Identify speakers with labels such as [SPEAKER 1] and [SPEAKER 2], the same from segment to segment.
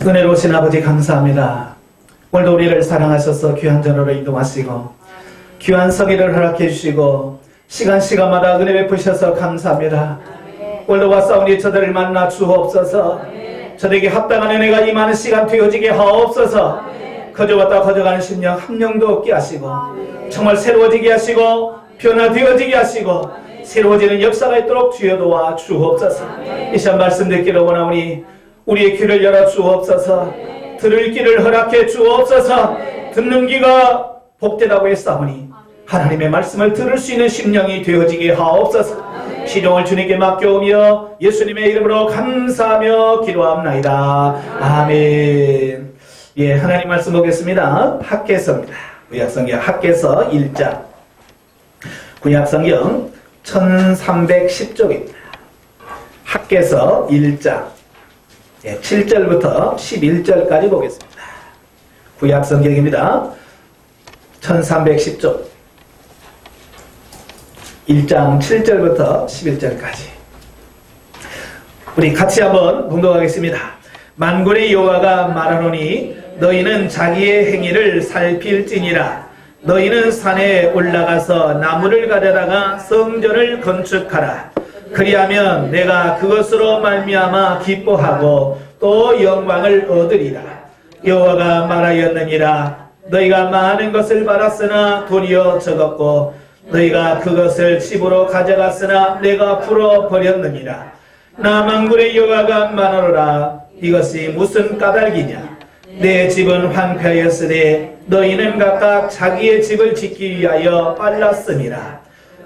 [SPEAKER 1] 은혜로우신 아버지 감사합니다. 오늘도 우리를 사랑하셔서 귀한 전으로 인도하시고 귀한 성의를 허락해 주시고 시간마다 은혜 베푸셔서 감사합니다. 오늘도 왔사오니 저들을 만나 주옵소서. 저에게 합당한 은혜가 임하는 시간 되어지게 하옵소서. 거저왔다 거저가는 심령 한 명도 없게 하시고 정말 새로워지게 하시고 변화되어지게 하시고 새로워지는 역사가 있도록 주여 도와 주옵소서. 이 시간 말씀 듣기를 원하오니 우리의 귀를 열어 주옵소서. 들을 귀를 허락해 주옵소서. 듣는 귀가 복되다고 했사오니 하나님의 말씀을 들을 수 있는 심령이 되어지게 하옵소서. 시종을 주님께 맡겨오며 예수님의 이름으로 감사하며 기도합나이다. 아멘. 예, 하나님 말씀 보겠습니다. 학개서입니다. 구약성경 학개서 1장. 구약성경 1310쪽입니다. 학개서 1장 7절부터 11절까지 보겠습니다. 구약성경입니다. 1310쪽 1장 7절부터 11절까지 우리 같이 한번 봉독하겠습니다. 만군의 여호와가 말하노니 너희는 자기의 행위를 살필지니라. 너희는 산에 올라가서 나무를 가져다가 성전을 건축하라. 그리하면 내가 그것으로 말미암아 기뻐하고 또 영광을 얻으리라. 여호와가 말하였느니라. 너희가 많은 것을 받았으나 돈이여 적었고 너희가 그것을 집으로 가져갔으나 내가 풀어버렸느니라. 나 만군의 여호와가 말하노라. 이것이 무슨 까닭이냐. 내 집은 황폐하였으되 너희는 각각 자기의 집을 짓기 위하여 빨랐음이라.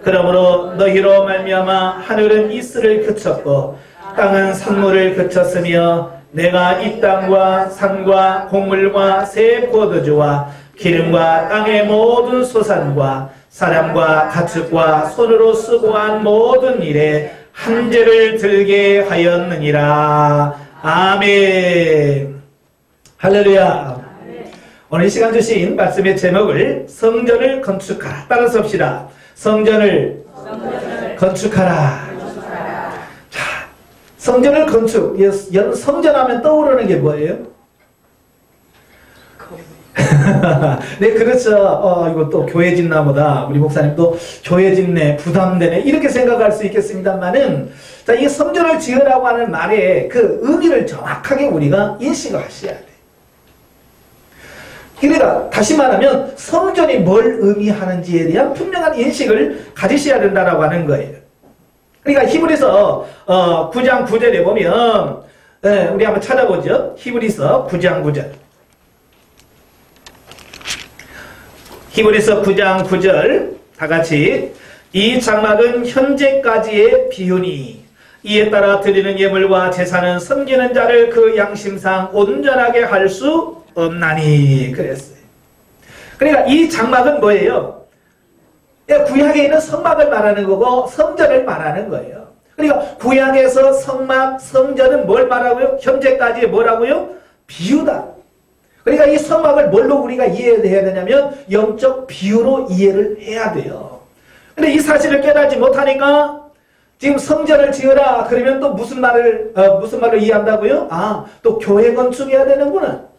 [SPEAKER 1] 그러므로 너희로 말미암아 하늘은 이슬을 그쳤고 땅은 산물을 그쳤으며 내가 이 땅과 산과 곡물과 새 포도주와 기름과 땅의 모든 소산과 사람과 가축과 손으로 수고한 모든 일에 한죄를 들게 하였느니라. 아멘. 할렐루야. 오늘 이 시간 주신 말씀의 제목을 성전을 건축하라. 따라서 합시다. 성전을 건축하라. 자, 성전을 건축. 성전하면 떠오르는 게 뭐예요? 네, 그렇죠. 이거 또 교회 짓나보다. 우리 목사님도 교회 짓네, 부담되네, 이렇게 생각할 수 있겠습니다만은, 자, 이 성전을 지으라고 하는 말의 그 의미를 정확하게 우리가 인식을 하셔야 돼. 그러니까 다시 말하면 성전이 뭘 의미하는지에 대한 분명한 인식을 가지셔야 된다라고 하는 거예요. 그러니까 히브리서 9장 9절에 보면 우리 한번 찾아보죠. 히브리서 9장 9절. 히브리서 9장 9절 다같이 이 장막은 현재까지의 비유니 이에 따라 드리는 예물과 제사는 섬기는 자를 그 양심상 온전하게 할 수 없나니 그랬어요. 그러니까 이 장막은 뭐예요? 구약에 있는 성막을 말하는 거고 성전을 말하는 거예요. 그러니까 구약에서 성막, 성전은 뭘 말하고요? 현재까지의 뭐라고요? 비유다. 그러니까 이 성막을 뭘로 우리가 이해해야 되냐면 영적 비유로 이해를 해야 돼요. 근데 이 사실을 깨닫지 못하니까 지금 성전을 지으라 그러면 또 무슨 말로 이해한다고요? 아, 또 교회 건축해야 되는구나.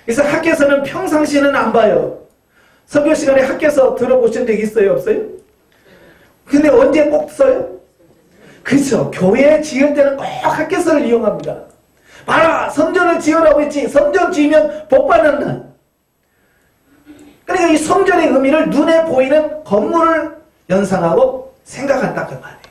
[SPEAKER 1] 그래서 학교에서는 평상시에는 안 봐요. 설교 시간에 학교에서 들어보신 적 있어요? 없어요? 근데 언제 꼭 써요? 그렇죠. 교회 지을 때는 꼭 학교에서를 이용합니다. 봐라! 성전을 지으라고 했지. 성전 지으면 복 받는다. 그러니까 이 성전의 의미를 눈에 보이는 건물을 연상하고 생각한다 그 말이에요.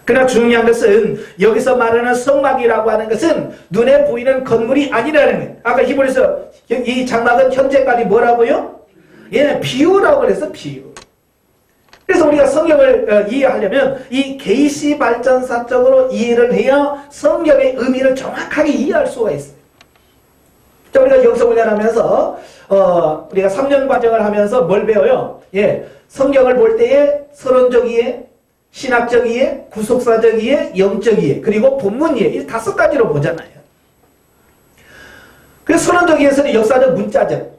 [SPEAKER 1] 그러나 중요한 것은 여기서 말하는 성막이라고 하는 것은 눈에 보이는 건물이 아니라는 거예요. 아까 히브리서 이 장막은 현재까지 뭐라고요? 예, 비유라고 그래서 비유. 그래서 우리가 성경을 이해하려면 이 계시 발전사적으로 이해를 해야 성경의 의미를 정확하게 이해할 수가 있어요. 자, 우리가 영성 훈련하면서 우리가 3년 과정을 하면서 뭘 배워요? 예, 성경을 볼 때에 서론적 이해, 신학적 이해, 구속사적 이해, 영적 이해, 그리고 본문 이해, 이 5가지로 보잖아요. 그래서 서론적 이해에서는 역사적 문자적,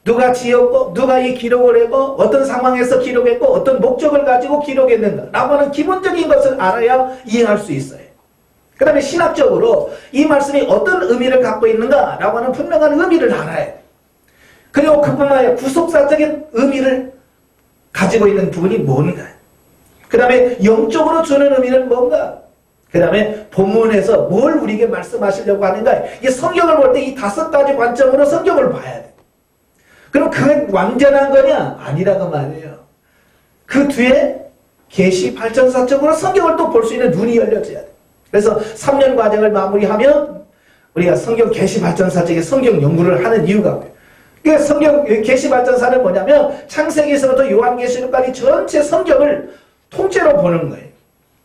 [SPEAKER 1] 누가 지었고 누가 이 기록을 했고 어떤 상황에서 기록했고 어떤 목적을 가지고 기록했는가 라고 하는 기본적인 것을 알아야 이해할 수 있어요. 그 다음에 신학적으로 이 말씀이 어떤 의미를 갖고 있는가라고 하는 분명한 의미를 알아야 돼. 그리고 그뿐만 아니라 구속사적인 의미를 가지고 있는 부분이 뭔가. 그 다음에 영적으로 주는 의미는 뭔가. 그 다음에 본문에서 뭘 우리에게 말씀하시려고 하는가. 이 성경을 볼 때 이 5가지 관점으로 성경을 봐야 돼. 그럼 그게 완전한 거냐? 아니라고 말이에요. 그 뒤에 계시 발전사적으로 성경을 또 볼 수 있는 눈이 열려져야 돼. 그래서 3년 과정을 마무리하면 우리가 성경 계시 발전사적인 성경 연구를 하는 이유가 뭐예요? 그러니까 성경 계시 발전사는 뭐냐면 창세기에서부터 요한계시록까지 전체 성경을 통째로 보는 거예요.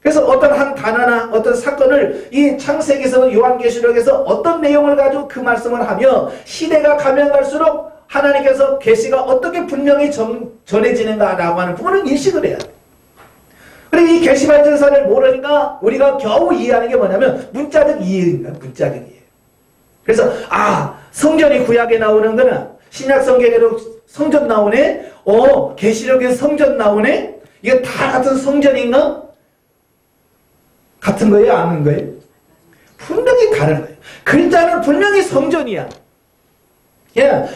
[SPEAKER 1] 그래서 어떤 한 단어나 어떤 사건을 이 창세기에서 요한계시록에서 어떤 내용을 가지고 그 말씀을 하며 시대가 가면 갈수록 하나님께서 계시가 어떻게 분명히 전해지는가라고 하는 부분을 인식을 해야 돼. 그리고 이 계시 발전사를 모르니까 우리가 겨우 이해하는 게 뭐냐면 문자적 이해입니다. 문자적 이해. 그래서 성전이 구약에 나오는 거는 신약 성경에도 성전 나오네. 계시록에 성전 나오네. 이게 다 같은 성전인가? 같은 거예요? 아는 거예요? 분명히 다른 거예요. 글자는 분명히 성전이야.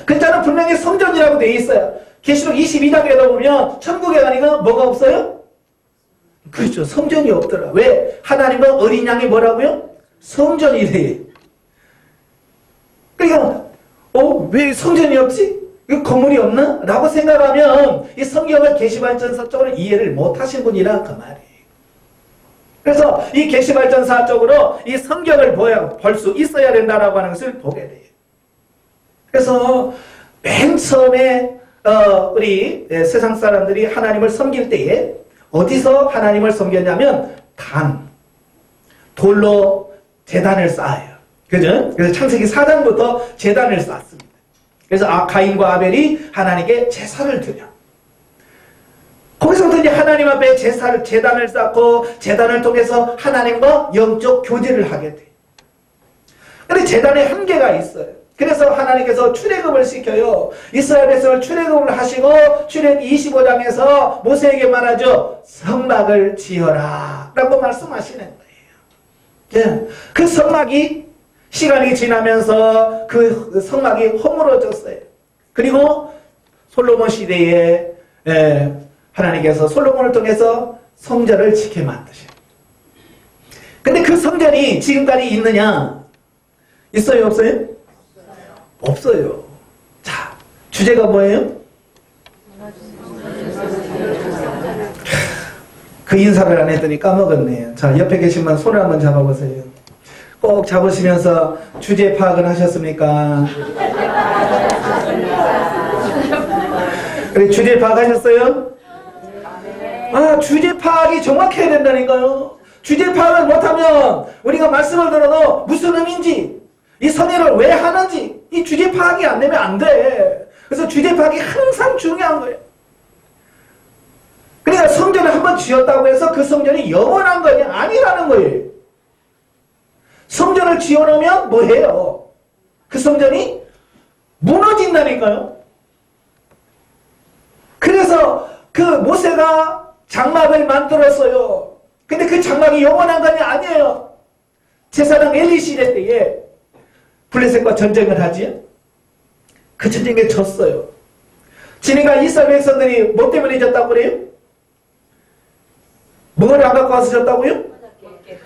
[SPEAKER 1] 글자는 분명히 성전이라고 되어 있어요. 계시록 22장에도 보면 천국에 가니까 뭐가 없어요? 그렇죠. 성전이 없더라. 왜? 하나님과 어린 양이 뭐라고요? 성전이래. 그러니까 왜 성전이 없지? 이거 건물이 없나? 라고 생각하면 이 성경을 계시발전사적으로 이해를 못하신 분이라 그 말이에요. 그래서 이 계시발전사적으로 이 성경을 볼 수 있어야 된다라고 하는 것을 보게 돼요. 그래서 맨 처음에 우리 세상 사람들이 하나님을 섬길 때에 어디서 하나님을 섬겼냐면 돌로 제단을 쌓아요. 그죠? 그래서 창세기 4장부터 제단을 쌓습니다. 그래서 가인과 아벨이 하나님께 제사를 드려. 거기서부터 이제 하나님 앞에 제단을 쌓고 제단을 통해서 하나님과 영적 교제를 하게 돼. 그런데 제단에 한계가 있어요. 그래서 하나님께서 출애굽을 시켜요. 이스라엘 백성을 출애굽을 하시고 출애굽 25장에서 모세에게 말하죠. 성막을 지어라 라고 말씀하시는 거예요. 그 성막이 시간이 지나면서 그 성막이 허물어졌어요. 그리고 솔로몬 시대에 하나님께서 솔로몬을 통해서 성전을 지켜 만드셔요. 근데 그 성전이 지금까지 있느냐? 있어요? 없어요? 없어요. 자, 주제가 뭐예요? 그 인사를 안 했더니 까먹었네요. 자, 옆에 계신 분 손을 한번 잡아보세요. 꼭 잡으시면서 주제 파악은 하셨습니까? 그래, 주제 파악하셨어요? 주제 파악이 정확해야 된다니까요. 주제 파악을 못하면 우리가 말씀을 들어도 무슨 의미인지 이 선회를 왜 하는지 이 주제 파악이 안 되면 안 돼. 그래서 주제 파악이 항상 중요한 거예요. 그러니까 성전을 한번 지었다고 해서 그 성전이 영원한 거냐? 아니라는 거예요. 성전을 지어놓으면 뭐해요? 그 성전이 무너진다니까요. 그래서 그 모세가 장막을 만들었어요. 근데 그 장막이 영원한 거냐? 아니에요. 제사장 엘리 시대 때에 블레셋과 전쟁을 하지. 그 전쟁에 졌어요. 지니까 이스라엘 백성들이 뭐 때문에 졌다고 그래요? 뭘 안 갖고 와서 졌다고요?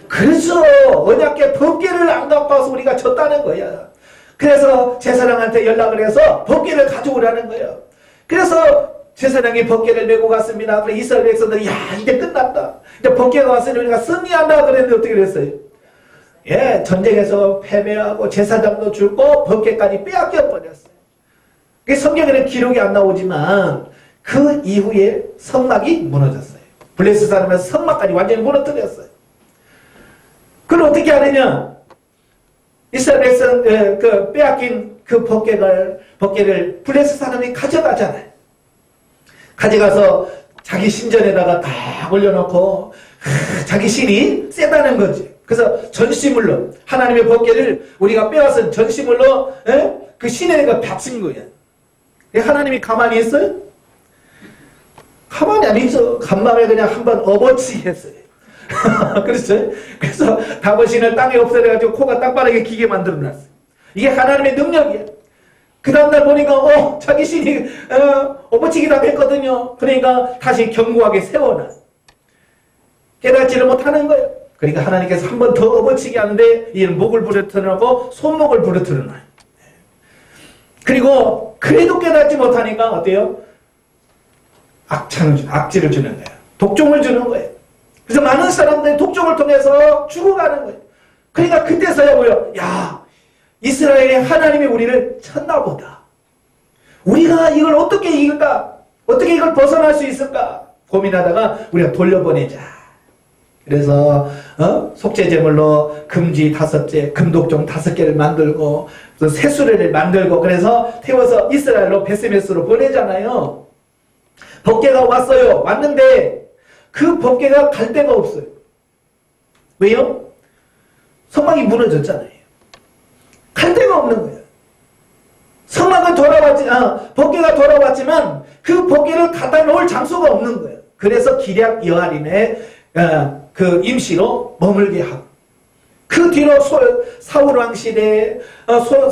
[SPEAKER 1] 그렇죠. 언약궤 법궤를 안 갖고 와서 우리가 졌다는 거야. 그래서 제사장한테 연락을 해서 법궤를 가져오라는 거예요. 그래서 제사장이 법궤를 메고 갔습니다. 그래서 이스라엘 백성들이 이제 끝났다. 이제 법궤가 왔으니 우리가 승리한다 그랬는데 어떻게 됐어요? 전쟁에서 패배하고 제사장도 죽고 법궤까지 빼앗겨 버렸어요. 성경에는 기록이 안 나오지만 그 이후에 성막이 무너졌어요. 블레셋 사람은 성막까지 완전히 무너뜨렸어요. 그걸 어떻게 하느냐? 이스라엘 백성 그 빼앗긴 그 법궤를 블레셋 사람이 가져가잖아요. 가져가서 자기 신전에다가 딱 올려놓고 자기 신이 세다는 거지. 그래서 전시물로 하나님의 법궤를 우리가 빼앗은 전시물로 그 신에다가 바친 거야. 하나님이 가만히 있어요? 가만히 안 있어. 간밤에 그냥 한번 업어치 했어요. 그렇죠? 그래서 다봇신을 땅에 없애가지고 코가 땅바닥에 기게 만들어놨어요. 이게 하나님의 능력이야. 그 다음날 보니까 자기 신이 업어치기 당했거든요. 그러니까 다시 견고하게 세워놔. 깨닫지를 못하는 거예요. 그러니까 하나님께서 한 번 더 업어치기 하는데 이는 목을 부러뜨려놓고 손목을 부러뜨려놔요. 그리고 그래도 깨닫지 못하니까 어때요? 악지를 주는 거예요. 독종을 주는 거예요. 그래서 많은 사람들이 독종을 통해서 죽어가는 거예요. 그러니까 그때서야 뭐예요? 야, 이스라엘의 하나님이 우리를 쳤나 보다. 우리가 이걸 어떻게 이길까? 어떻게 이걸 벗어날 수 있을까? 고민하다가 우리가 돌려보내자. 그래서 속죄제물로 금쥐 5개, 금독종 5개를 만들고 또 새수레를 만들고 그래서 태워서 이스라엘로 베세메스로 보내잖아요. 법궤가 왔어요. 왔는데 그 법궤가 갈 데가 없어요. 왜요? 성막이 무너졌잖아요. 갈 데가 없는 거예요. 성막은 법궤가 돌아왔지만 그 법궤를 갖다 놓을 장소가 없는 거예요. 그래서 기럇 여아림에 그 임시로 머물게 하고 그 뒤로 사울왕 시대,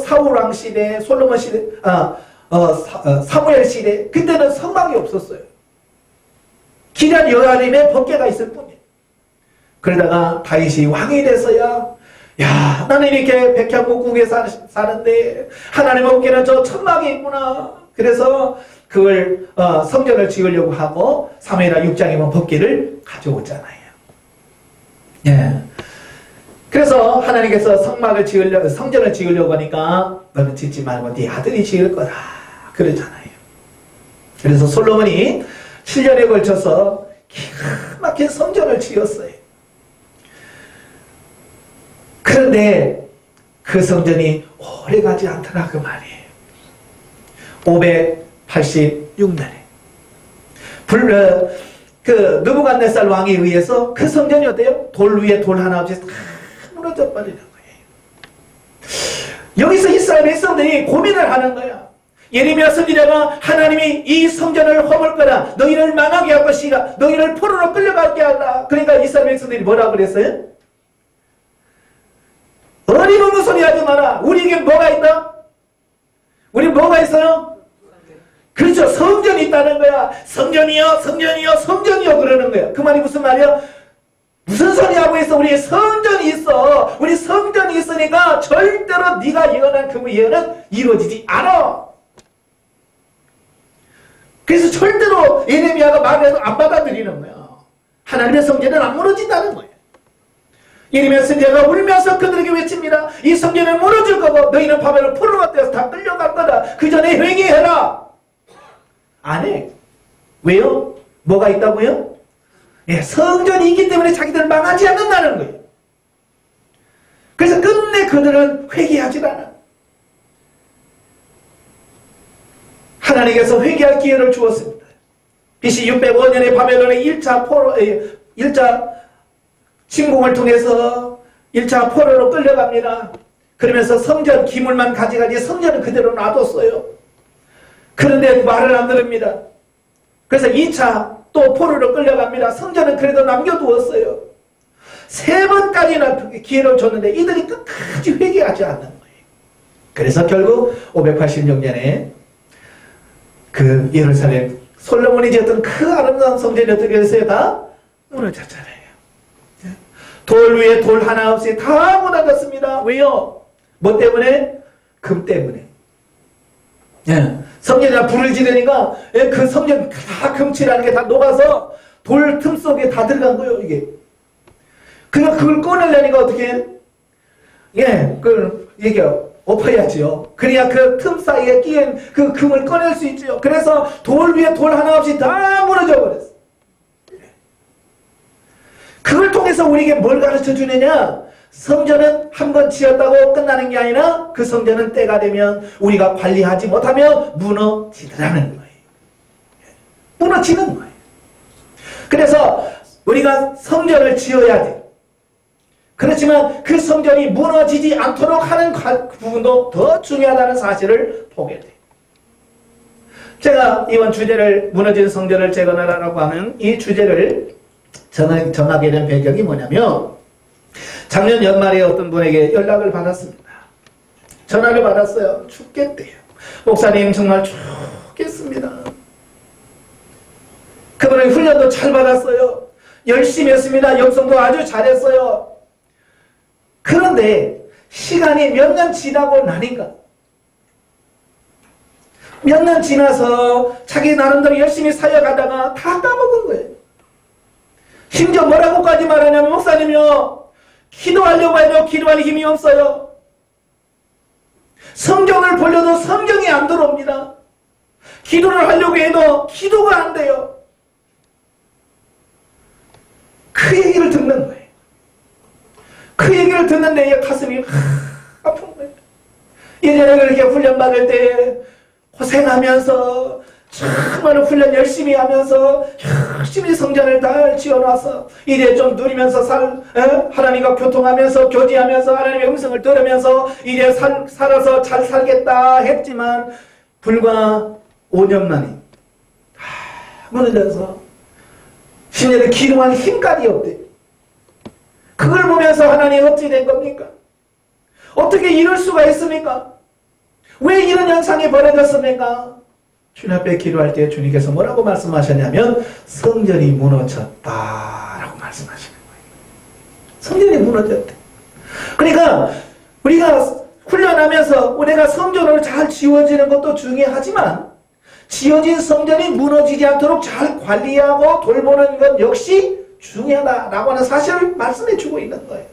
[SPEAKER 1] 사울왕 시대, 솔로몬 시대, 사무엘 시대 그때는 성막이 없었어요. 기럇 여아림에 법궤가 있을 뿐이에요. 그러다가 다윗이 왕이 돼서야 야, 나는 이렇게 백향목국에 사는데 하나님 법궤는 저 천막에 있구나. 그래서 그걸 성전을 지으려고 하고 사무엘하 6장에 보면 법궤를 가져오잖아요. 예. 그래서 하나님께서 성전을 지으려고 하니까 너는 짓지 말고 네 아들이 지을 거다. 그러잖아요. 그래서 솔로몬이 7년에 걸쳐서 기가 막힌 성전을 지었어요. 그런데 그 성전이 오래가지 않더라 그 말이에요. 586년에 느부갓네살 왕에 의해서 그 성전이 어때요? 돌 위에 돌 하나 없이 다 무너져 버리는 거예요. 여기서 이스라엘 백성들이 고민을 하는 거야. 예레미야 선지자가 하나님이 이 성전을 허물 거라, 너희를 망하게 할 것이라, 너희를 포로로 끌려가게 하라. 그러니까 이스라엘 백성들이 뭐라고 그랬어요? 어리석은 소리 하지 마라. 우리에게 뭐가 있다? 우리 뭐가 있어요? 그렇죠. 성전이 있다는 거야. 성전이요, 성전이요, 성전이요 그러는 거야. 그 말이 무슨 말이야? 무슨 소리 하고 있어? 우리 성전이 있어. 우리 성전이 있으니까 절대로 네가 예언한 그 예언은 이루어지지 않아. 그래서 절대로 예레미야가 말을 해도 안 받아들이는 거야. 하나님의 성전은 안 무너진다는 거야. 예레미야 선지자가 울면서 그들에게 외칩니다. 이 성전은 무너질 거고 너희는 바벨론 포로가 되어서 다 끌려갈 거다. 그 전에 회개해라. 안 해. 왜요? 뭐가 있다고요? 예, 성전이 있기 때문에 자기들은 망하지 않는다는 거예요. 그래서 끝내 그들은 회개하지 않아. 하나님께서 회개할 기회를 주었습니다. BC 605년에 바벨론의 1차 침공을 통해서 1차 포로로 끌려갑니다. 그러면서 성전 기물만 가져가지 성전은 그대로 놔뒀어요. 그런데 말을 안 들읍니다. 그래서 2차 또 포로로 끌려갑니다. 성전은 그래도 남겨두었어요. 3번까지나 기회를 줬는데 이들이 끝까지 회개하지 않는 거예요. 그래서 결국 586년에 그 예루살렘 솔로몬이 지었던 그 아름다운 성전이 어떻게 됐어요? 다 무너졌잖아요. 돌 위에 돌 하나 없이 다 무너졌습니다. 왜요? 뭐 때문에? 금 때문에. 예. 성전에다 불을 지르니까 그 성전 다 금칠하는 게 다 녹아서 돌 틈 속에 다 들어간 거예요, 이게. 그러니까 그걸 꺼내려니까 어떻게 해? 예, 이게 엎어야지요. 그래야 그 틈 사이에 끼인 그 금을 꺼낼 수 있죠. 그래서 돌 위에 돌 하나 없이 다 무너져 버렸어. 그걸 통해서 우리에게 뭘 가르쳐 주느냐? 성전은 한 번 지었다고 끝나는 게 아니라 그 성전은 때가 되면 우리가 관리하지 못하면 무너지더라는 거예요. 무너지는 거예요. 그래서 우리가 성전을 지어야 돼. 그렇지만 그 성전이 무너지지 않도록 하는 부분도 더 중요하다는 사실을 보게 돼. 제가 이번 주제를 무너진 성전을 재건하라고 하는 이 주제를 정하게 된 배경이 뭐냐면 작년 연말에 어떤 분에게 연락을 받았습니다. 전화를 받았어요. 죽겠대요. 목사님 정말 죽겠습니다. 그분은 훈련도 잘 받았어요. 열심히 했습니다. 영성도 아주 잘했어요. 그런데 시간이 몇 년 지나고 나니까 몇 년 지나서 자기 나름대로 열심히 살아가다가 다 까먹은 거예요. 심지어 뭐라고까지 말하냐면 목사님이요, 기도하려고 해도 기도할 힘이 없어요. 성경을 보려도 성경이 안 들어옵니다. 기도를 하려고 해도 기도가 안 돼요. 그 얘기를 듣는 거예요. 그 얘기를 듣는데 가슴이 아픈 거예요. 예전에 그렇게 훈련 받을 때 고생하면서 정말 훈련 열심히 하면서 열심히 성전을 잘 지어놔서 이제 좀 누리면서 하나님과 교통하면서 교제하면서 하나님의 음성을 들으면서 이제 살아서 잘 살겠다 했지만 불과 5년 만에 무너져서 신뢰를 기도할 힘까지 없대. 그걸 보면서 하나님 어찌 된 겁니까? 어떻게 이럴 수가 있습니까? 왜 이런 현상이 벌어졌습니까? 주님 앞에 기도할 때 주님께서 뭐라고 말씀하셨냐면 성전이 무너졌다라고 말씀하시는 거예요. 성전이 무너졌대. 그러니까 우리가 훈련하면서 우리가 성전을 잘 지어지는 것도 중요하지만 지어진 성전이 무너지지 않도록 잘 관리하고 돌보는 것 역시 중요하다라고 하는 사실을 말씀해 주고 있는 거예요.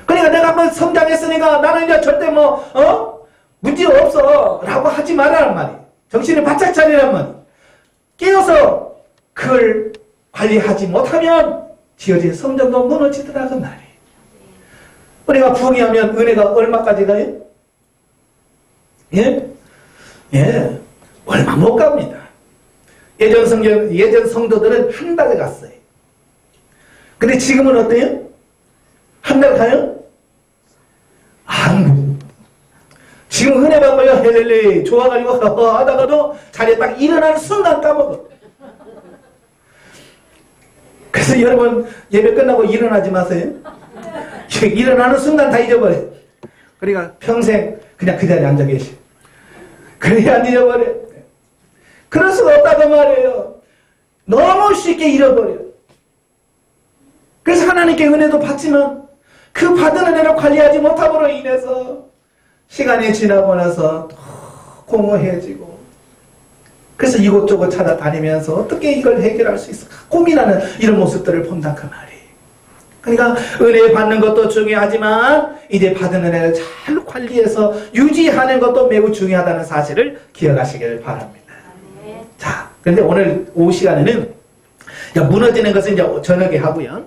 [SPEAKER 1] 그러니까 내가 한번 성장했으니까 나는 이제 절대 문제 없어 라고 하지 말라는 말이에요. 정신을 바짝 차리란 말이에요. 깨어서 그걸 관리하지 못하면 지어진 성전도 무너지더라는 말이에요. 우리가 부흥하면 은혜가 얼마까지 가요? 예? 얼마 못 갑니다. 예전 성도들은 한 달 갔어요. 근데 지금은 어때요? 한 달 가요? 안 지금 은혜 받고요, 헬렐레 좋아가지고 하다가도 자리에 딱 일어나는 순간 까먹어. 그래서 여러분 예배 끝나고 일어나지 마세요. 일어나는 순간 다 잊어버려요. 그러니까 평생 그냥 그 자리에 앉아 계셔. 그래야 안 잊어버려요. 그럴 수가 없다고 말이에요. 너무 쉽게 잃어버려요. 그래서 하나님께 은혜도 받지만 그 받은 은혜를 관리하지 못함으로 인해서 시간이 지나고 나서 더 공허해지고 그래서 이곳저곳 찾아다니면서 어떻게 이걸 해결할 수 있을까 고민하는 이런 모습들을 본다 그 말이에요. 그러니까 은혜 받는 것도 중요하지만 이제 받은 은혜를 잘 관리해서 유지하는 것도 매우 중요하다는 사실을 기억하시길 바랍니다. 자, 그런데 오늘 오후 시간에는 무너지는 것은 이제 저녁에 하고요.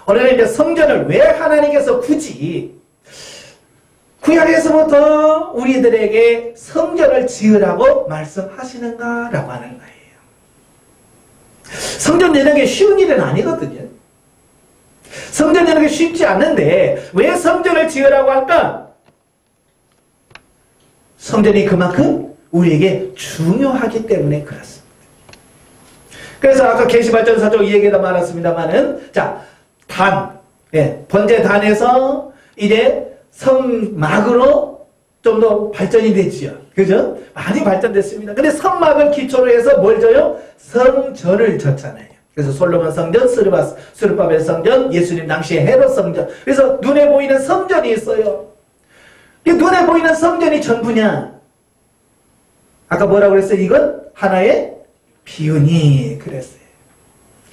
[SPEAKER 1] 오늘은 이제 성전을 왜 하나님께서 굳이 구약에서부터 우리들에게 성전을 지으라고 말씀하시는가라고 하는 거예요. 성전 짓는 게 쉬운 일은 아니거든요. 성전 짓는 게 쉽지 않는데 왜 성전을 지으라고 할까? 성전이 그만큼 우리에게 중요하기 때문에 그렇습니다. 그래서 아까 계시발전사적 이 얘기도 말했습니다만은 번제단에서 이제 성막으로 좀 더 발전이 됐지요. 그죠? 많이 발전됐습니다. 근데 성막을 기초로 해서 뭘 져요? 성전을 졌잖아요. 그래서 솔로몬 성전, 스룹바벨 성전, 예수님 당시의 헤롯 성전. 그래서 눈에 보이는 성전이 있어요. 이 눈에 보이는 성전이 전부냐? 아까 뭐라고 그랬어요? 이건 하나의 비유니 그랬어요.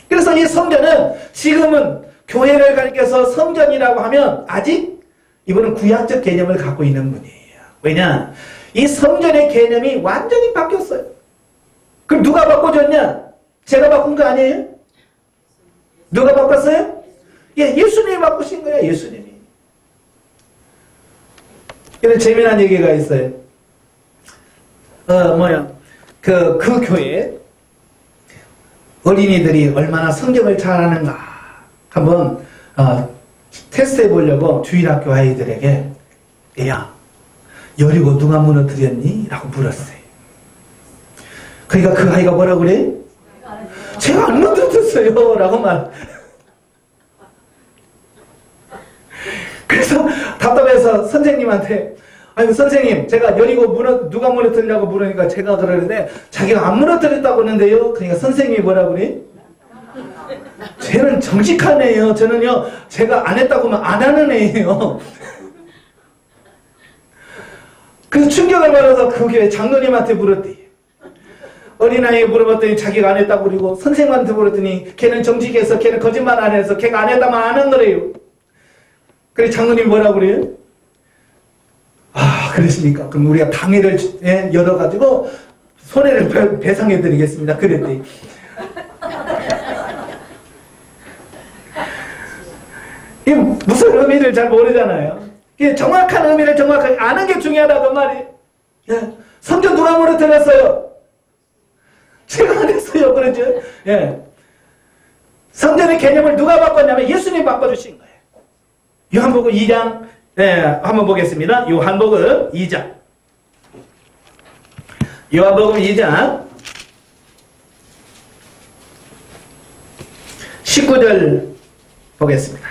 [SPEAKER 1] 그래서 이 성전은 지금은 교회를 가리켜서 성전이라고 하면 아직 이분은 구약적 개념을 갖고 있는 분이에요. 왜냐? 이 성전의 개념이 완전히 바뀌었어요. 그럼 누가 바꿔줬냐? 제가 바꾼 거 아니에요? 누가 바꿨어요? 예수님이 바꾸신 거예요. 예수님이. 근데 재미난 얘기가 있어요. 그 교회 어린이들이 얼마나 성경을 잘하는가 한번 테스트 해보려고 주일학교 아이들에게 야 여리고 누가 무너뜨렸니? 라고 물었어요. 그러니까 그 아이가 뭐라고 그래? 제가 안 무너뜨렸어요 라고 말. 그래서 답답해서 선생님한테, 아니 선생님 제가 여리고 누가 무너뜨리냐고 물으니까 제가 그러는데 자기가 안 무너뜨렸다고 하는데요. 그러니까 선생님이 뭐라 그래? 쟤는 정직한 애예요. 저는요 제가 안 했다고 하면 안 하는 애예요. 그래서 충격을 받아서 그 교회 장로님한테 물었대. 어린아이에 물어봤더니 자기가 안 했다고 그러고, 선생님한테 물었더니 걔는 정직해서 걔는 거짓말 안 해서 걔가 안 했다면 안 한 거래요. 그래 장로님이 뭐라고 그래요? 아 그러십니까? 그럼 우리가 당회를 열어가지고 손해를 배상해 드리겠습니다. 그랬대. 이 무슨 의미를 잘 모르잖아요. 정확한 의미를 정확하게 아는 게 중요하다고 말이에요. 성전 누가 무너뜨렸어요? 제가 안 했어요. 그러죠? 예. 성전의 개념을 누가 바꿨냐면 예수님이 바꿔주신 거예요. 요한복음 2장, 한번 보겠습니다. 요한복음 2장. 요한복음 2장 19절 보겠습니다.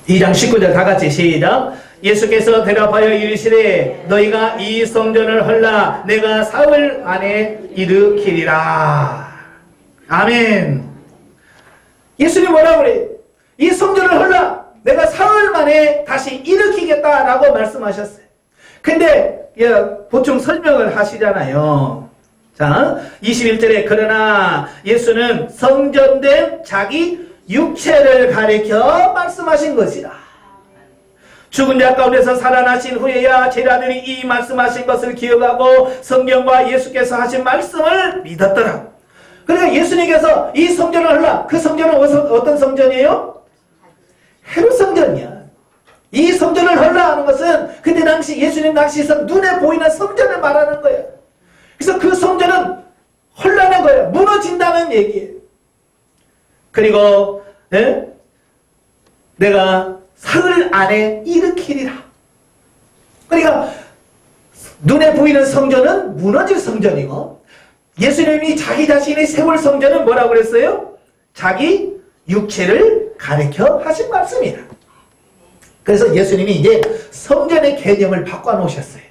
[SPEAKER 1] 2장 19절 다 같이 시작. 예수께서 대답하여 이르시되 너희가 이 성전을 헐라 내가 사흘 안에 일으키리라. 아멘. 예수님 뭐라고 그래? 이 성전을 헐라 내가 사흘 만에 다시 일으키겠다라고 말씀하셨어요. 근데 보충 설명을 하시잖아요. 자 21절에 그러나 예수는 성전된 자기 육체를 가리켜 말씀하신 것이다. 죽은 자 가운데서 살아나신 후에야 제자들이 이 말씀하신 것을 기억하고 성경과 예수께서 하신 말씀을 믿었더라. 그러니까 예수님께서 이 성전을 헐라, 그 성전은 어떤 성전이에요? 헤롯 성전이야. 이 성전을 헐라 하는 것은 그때 당시 예수님 당시에서 눈에 보이는 성전을 말하는 거야. 그래서 그 성전은 헐라는 거예요. 무너진다는 얘기예요. 그리고 내가 사흘 안에 일으키리라. 그러니까 눈에 보이는 성전은 무너질 성전이고 예수님이 자기 자신이 세울 성전은 뭐라고 그랬어요? 자기 육체를 가리켜 하신 말씀이다. 그래서 예수님이 이제 성전의 개념을 바꿔놓으셨어요.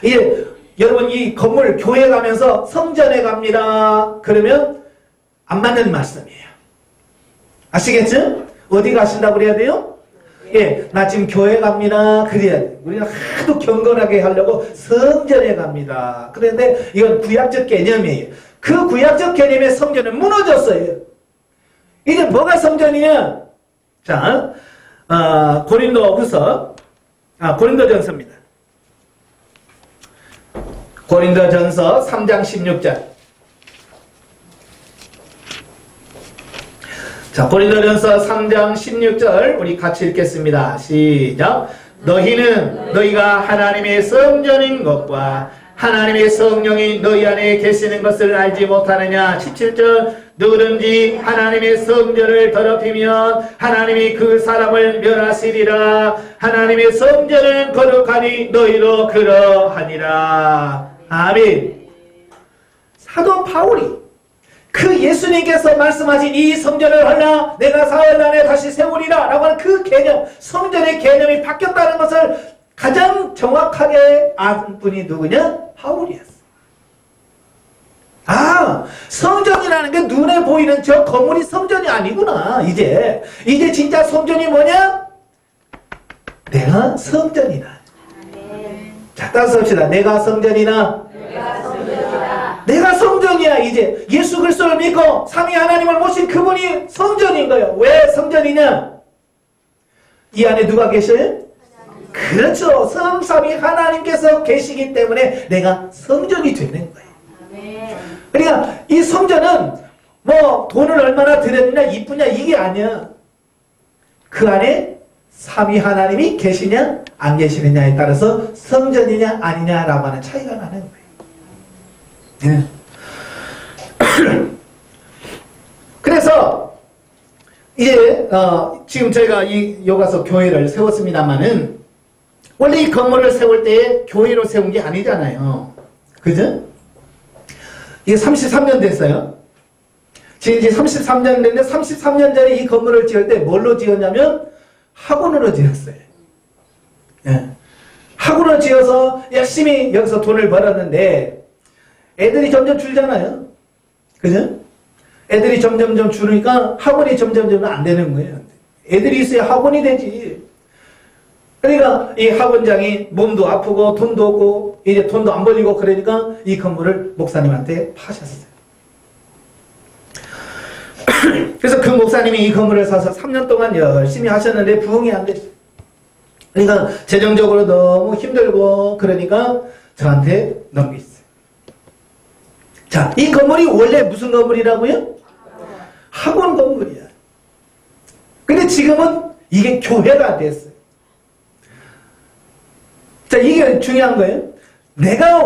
[SPEAKER 1] 이제 여러분 이 건물 교회 가면서 성전에 갑니다. 그러면 안 맞는 말씀이에요. 아시겠죠? 어디 가신다고 그래야 돼요? 나 지금 교회 갑니다. 그래야 돼. 우리가 하도 경건하게 하려고 성전에 갑니다. 그런데 이건 구약적 개념이에요. 그 구약적 개념의 성전은 무너졌어요. 이제 뭐가 성전이냐? 자, 고린도전서입니다. 고린도전서 3장 16절. 자, 고린도전서 3장 16절 우리 같이 읽겠습니다. 시작. 너희가 하나님의 성전인 것과 하나님의 성령이 너희 안에 계시는 것을 알지 못하느냐. 17절. 누구든지 하나님의 성전을 더럽히면 하나님이 그 사람을 멸하시리라. 하나님의 성전은 거룩하니 너희도 그러하니라. 아멘. 사도 바울이 그 예수님께서 말씀하신 이 성전을 헐라 내가 사흘 안에 다시 세우리라 라고 하는 그 개념, 성전의 개념이 바뀌었다는 것을 가장 정확하게 안 분이 누구냐? 바울이었어. 아, 성전이라는 게 눈에 보이는 저 건물이 성전이 아니구나. 이제 진짜 성전이 뭐냐? 내가 성전이다. 자, 따라서 합시다. 내가 성전이나 내가 성전이야. 이제 예수 그리스도를 믿고 삼위 하나님을 모신 그분이 성전인 거예요. 왜 성전이냐? 이 안에 누가 계셔요? 그렇죠. 성삼위 하나님께서 계시기 때문에 내가 성전이 되는 거예요. 그러니까 이 성전은 뭐 돈을 얼마나 들였느냐 이쁘냐 이게 아니야. 그 안에 삼위 하나님이 계시냐 안 계시느냐에 따라서 성전이냐 아니냐라고 하는 차이가 나는 거예요. 그래서 이제 지금 저희가 이 여가서 교회를 세웠습니다만은 원래 이 건물을 세울 때 교회로 세운 게 아니잖아요. 그죠? 이게 33년 됐어요. 지금 이제 33년 됐는데 33년 전에 이 건물을 지을 때 뭘로 지었냐면 학원으로 지었어요. 예. 학원을 지어서 열심히 여기서 돈을 벌었는데 애들이 점점 줄잖아요. 그죠? 애들이 점점 줄으니까 학원이 점점 안 되는 거예요. 애들이 있어야 학원이 되지. 그러니까 이 학원장이 몸도 아프고 돈도 없고 이제 돈도 안 벌리고 그러니까 이 건물을 목사님한테 파셨어요. 그래서 그 목사님이 이 건물을 사서 3년 동안 열심히 하셨는데 부흥이 안 됐어요. 그러니까 재정적으로 너무 힘들고 그러니까 저한테 넘겼어요. 자, 이 건물이 원래 무슨 건물이라고요? 학원 건물이야. 근데 지금은 이게 교회가 됐어요. 자, 이게 중요한 거예요. 내가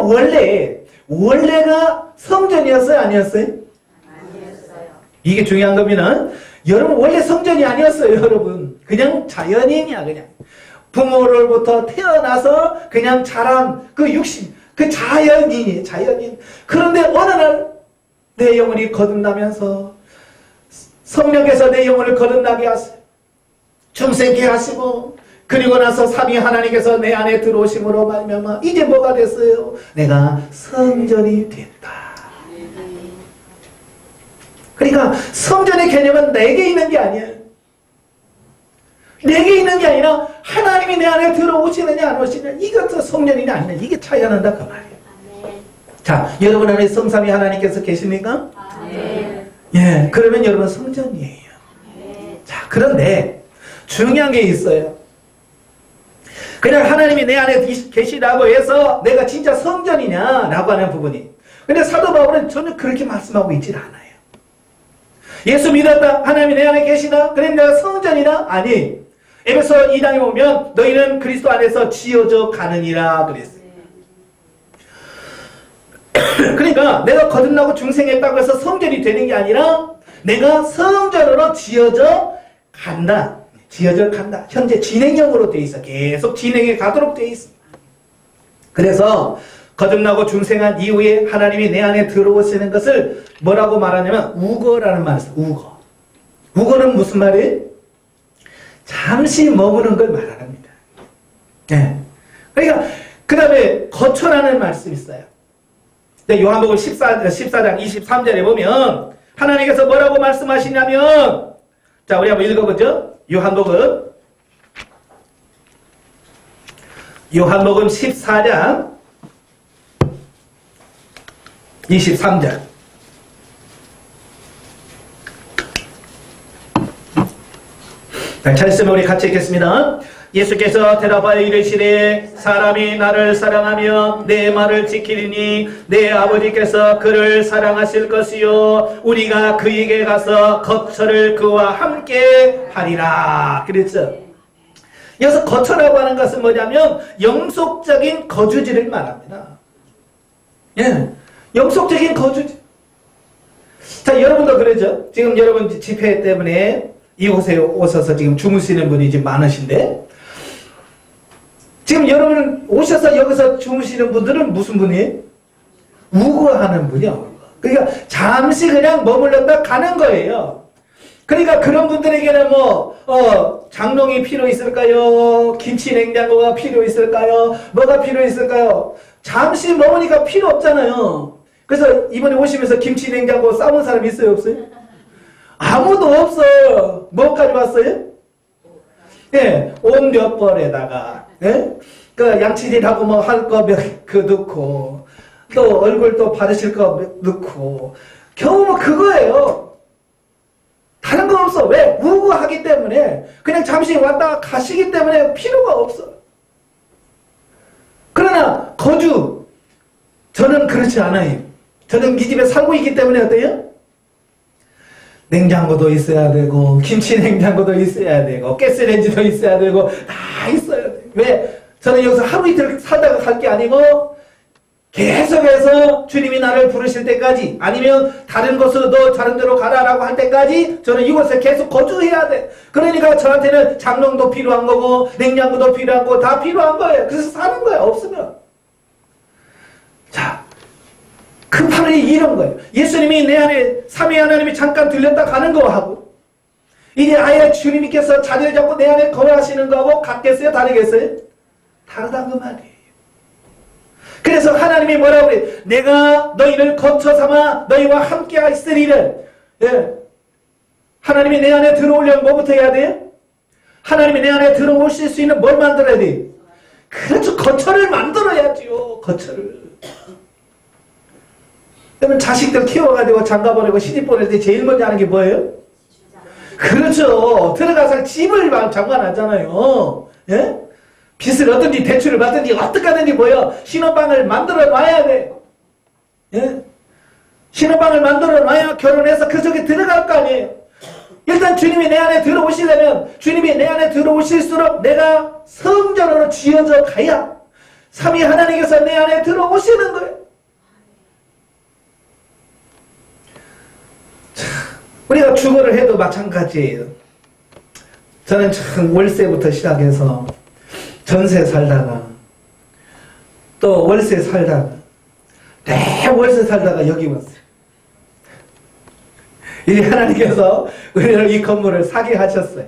[SPEAKER 1] 원래가 성전이었어요? 아니었어요?
[SPEAKER 2] 아니었어요.
[SPEAKER 1] 이게 중요한 겁니다. 여러분, 원래 성전이 아니었어요, 여러분. 그냥 자연인이야, 그냥. 부모로부터 태어나서 그냥 자란 그 육신, 그 자연인이에요, 자연인. 그런데 어느 날 내 영혼이 거듭나면서 성령께서 내 영혼을 거듭나게 하세요. 중생케 하시고 그리고 나서 삼위 하나님께서 내 안에 들어오심으로 말미암아 이제 뭐가 됐어요? 내가 성전이 됐다. 그러니까 성전의 개념은 내게 있는 게 아니에요. 내게 있는 게 아니라 하나님이 내 안에 들어오시느냐 안 오시느냐 이것도 성전이냐 아니냐 이게 차이가 난다 그 말이에요. 자, 여러분 안에 성삼위 하나님께서 계십니까? 예, 그러면 여러분 성전이에요. 자, 그런데 중요한 게 있어요. 그냥 하나님이 내 안에 계시다고 해서 내가 진짜 성전이냐라고 하는 부분이. 근데 사도 바울은 전혀 그렇게 말씀하고 있질 않아요. 예수 믿었다. 하나님이 내 안에 계시다. 그럼 내가 성전이다? 아니. 에베소 2장에 보면 너희는 그리스도 안에서 지어져 가느니라 그랬어요. 그러니까 내가 거듭나고 중생했다고 해서 성전이 되는 게 아니라 내가 성전으로 지어져 간다. 지어져 간다. 현재 진행형으로 되어 있어. 계속 진행해 가도록 되어 있어. 그래서 거듭나고 중생한 이후에 하나님이 내 안에 들어오시는 것을 뭐라고 말하냐면 우거라는 말을 써요. 우거. 우거는 무슨 말이에요? 잠시 머무는 걸 말합니다. 네. 그러니까 그 다음에 거처라는 말씀이 있어요. 요한복음 14장 23절에 보면 하나님께서 뭐라고 말씀하시냐면 자, 우리 한번 읽어보죠. 요한복음 14장 23절. 잘 있으면 우리 같이 읽겠습니다. 예수께서 대답하여 이르시되 사람이 나를 사랑하며 내 말을 지키리니 내 아버지께서 그를 사랑하실 것이요 우리가 그에게 가서 거처를 그와 함께 하리라. 그랬죠. 여기서 거처라고 하는 것은 뭐냐면 영속적인 거주지를 말합니다. 예, 영속적인 거주지. 자, 여러분도 그러죠. 지금 여러분 집회 때문에 이곳에 오셔서 지금 주무시는 분이 지금 많으신데 지금 여러분 오셔서 여기서 주무시는 분들은 무슨 분이에요? 우거하는 분이요. 그러니까 잠시 그냥 머물렀다 가는 거예요. 그러니까 그런 분들에게는 장롱이 필요 있을까요? 김치 냉장고가 필요 있을까요? 뭐가 필요 있을까요? 잠시 머무니까 필요 없잖아요. 그래서 이번에 오시면서 김치 냉장고 싸운 사람 있어요? 없어요? 아무도 없어. 뭐까지 왔어요? 예, 옷 몇 벌에다가, 예? 그 양치질하고 뭐 할 거 그 넣고, 또 얼굴 또 바르실 거 넣고, 겨우 뭐 그거예요. 다른 거 없어. 왜? 우구하기 때문에, 그냥 잠시 왔다 가시기 때문에 필요가 없어. 그러나, 거주, 저는 그렇지 않아요. 저는 이 집에 살고 있기 때문에 어때요? 냉장고도 있어야 되고 김치 냉장고도 있어야 되고 가스레인지도 있어야 되고 다 있어야 돼. 왜? 저는 여기서 하루 이틀 살다가 갈 게 아니고 계속해서 주님이 나를 부르실 때까지 아니면 다른 곳으로 너 다른 데로 가라라고 할 때까지 저는 이곳에 계속 거주해야 돼. 그러니까 저한테는 장롱도 필요한 거고 냉장고도 필요한 거 다 필요한 거예요. 그래서 사는 거예요. 없으면. 자, 그 바로 이런 거예요. 예수님이 내 안에 삼위 하나님이 잠깐 들렸다 가는 거하고 이제 아예 주님께서 자리를 잡고 내 안에 거하시는 거하고 같겠어요? 다르겠어요? 다르다고 말이에요. 그래서 하나님이 뭐라고 그래요? 내가 너희를 거처 삼아 너희와 함께 있으리를. 예. 하나님이 내 안에 들어오려면 뭐부터 해야 돼요? 하나님이 내 안에 들어오실 수 있는 뭘 만들어야 돼요? 그렇죠. 거처를 만들어야죠. 거처를. 그러면 자식들 키워가지고 장가보내고 시집 보낼 때 제일 먼저 하는 게 뭐예요? 그렇죠. 들어가서 집을 장만하잖아요. 예? 빚을 얻든지 대출을 받든지 어떻게 하든지 뭐예요? 신혼방을 만들어 놔야 돼요. 예? 신혼방을 만들어 놔야 결혼해서 그 속에 들어갈 거 아니에요. 일단 주님이 내 안에 들어오시려면 주님이 내 안에 들어오실수록 내가 성전으로 지어져 가야 삼위 하나님께서 내 안에 들어오시는 거예요. 자, 우리가 주거를 해도 마찬가지예요. 저는 참 월세부터 시작해서 전세 살다가 또 월세 살다가 월세 살다가 여기 왔어요. 이 하나님께서 우리를 이 건물을 사게 하셨어요.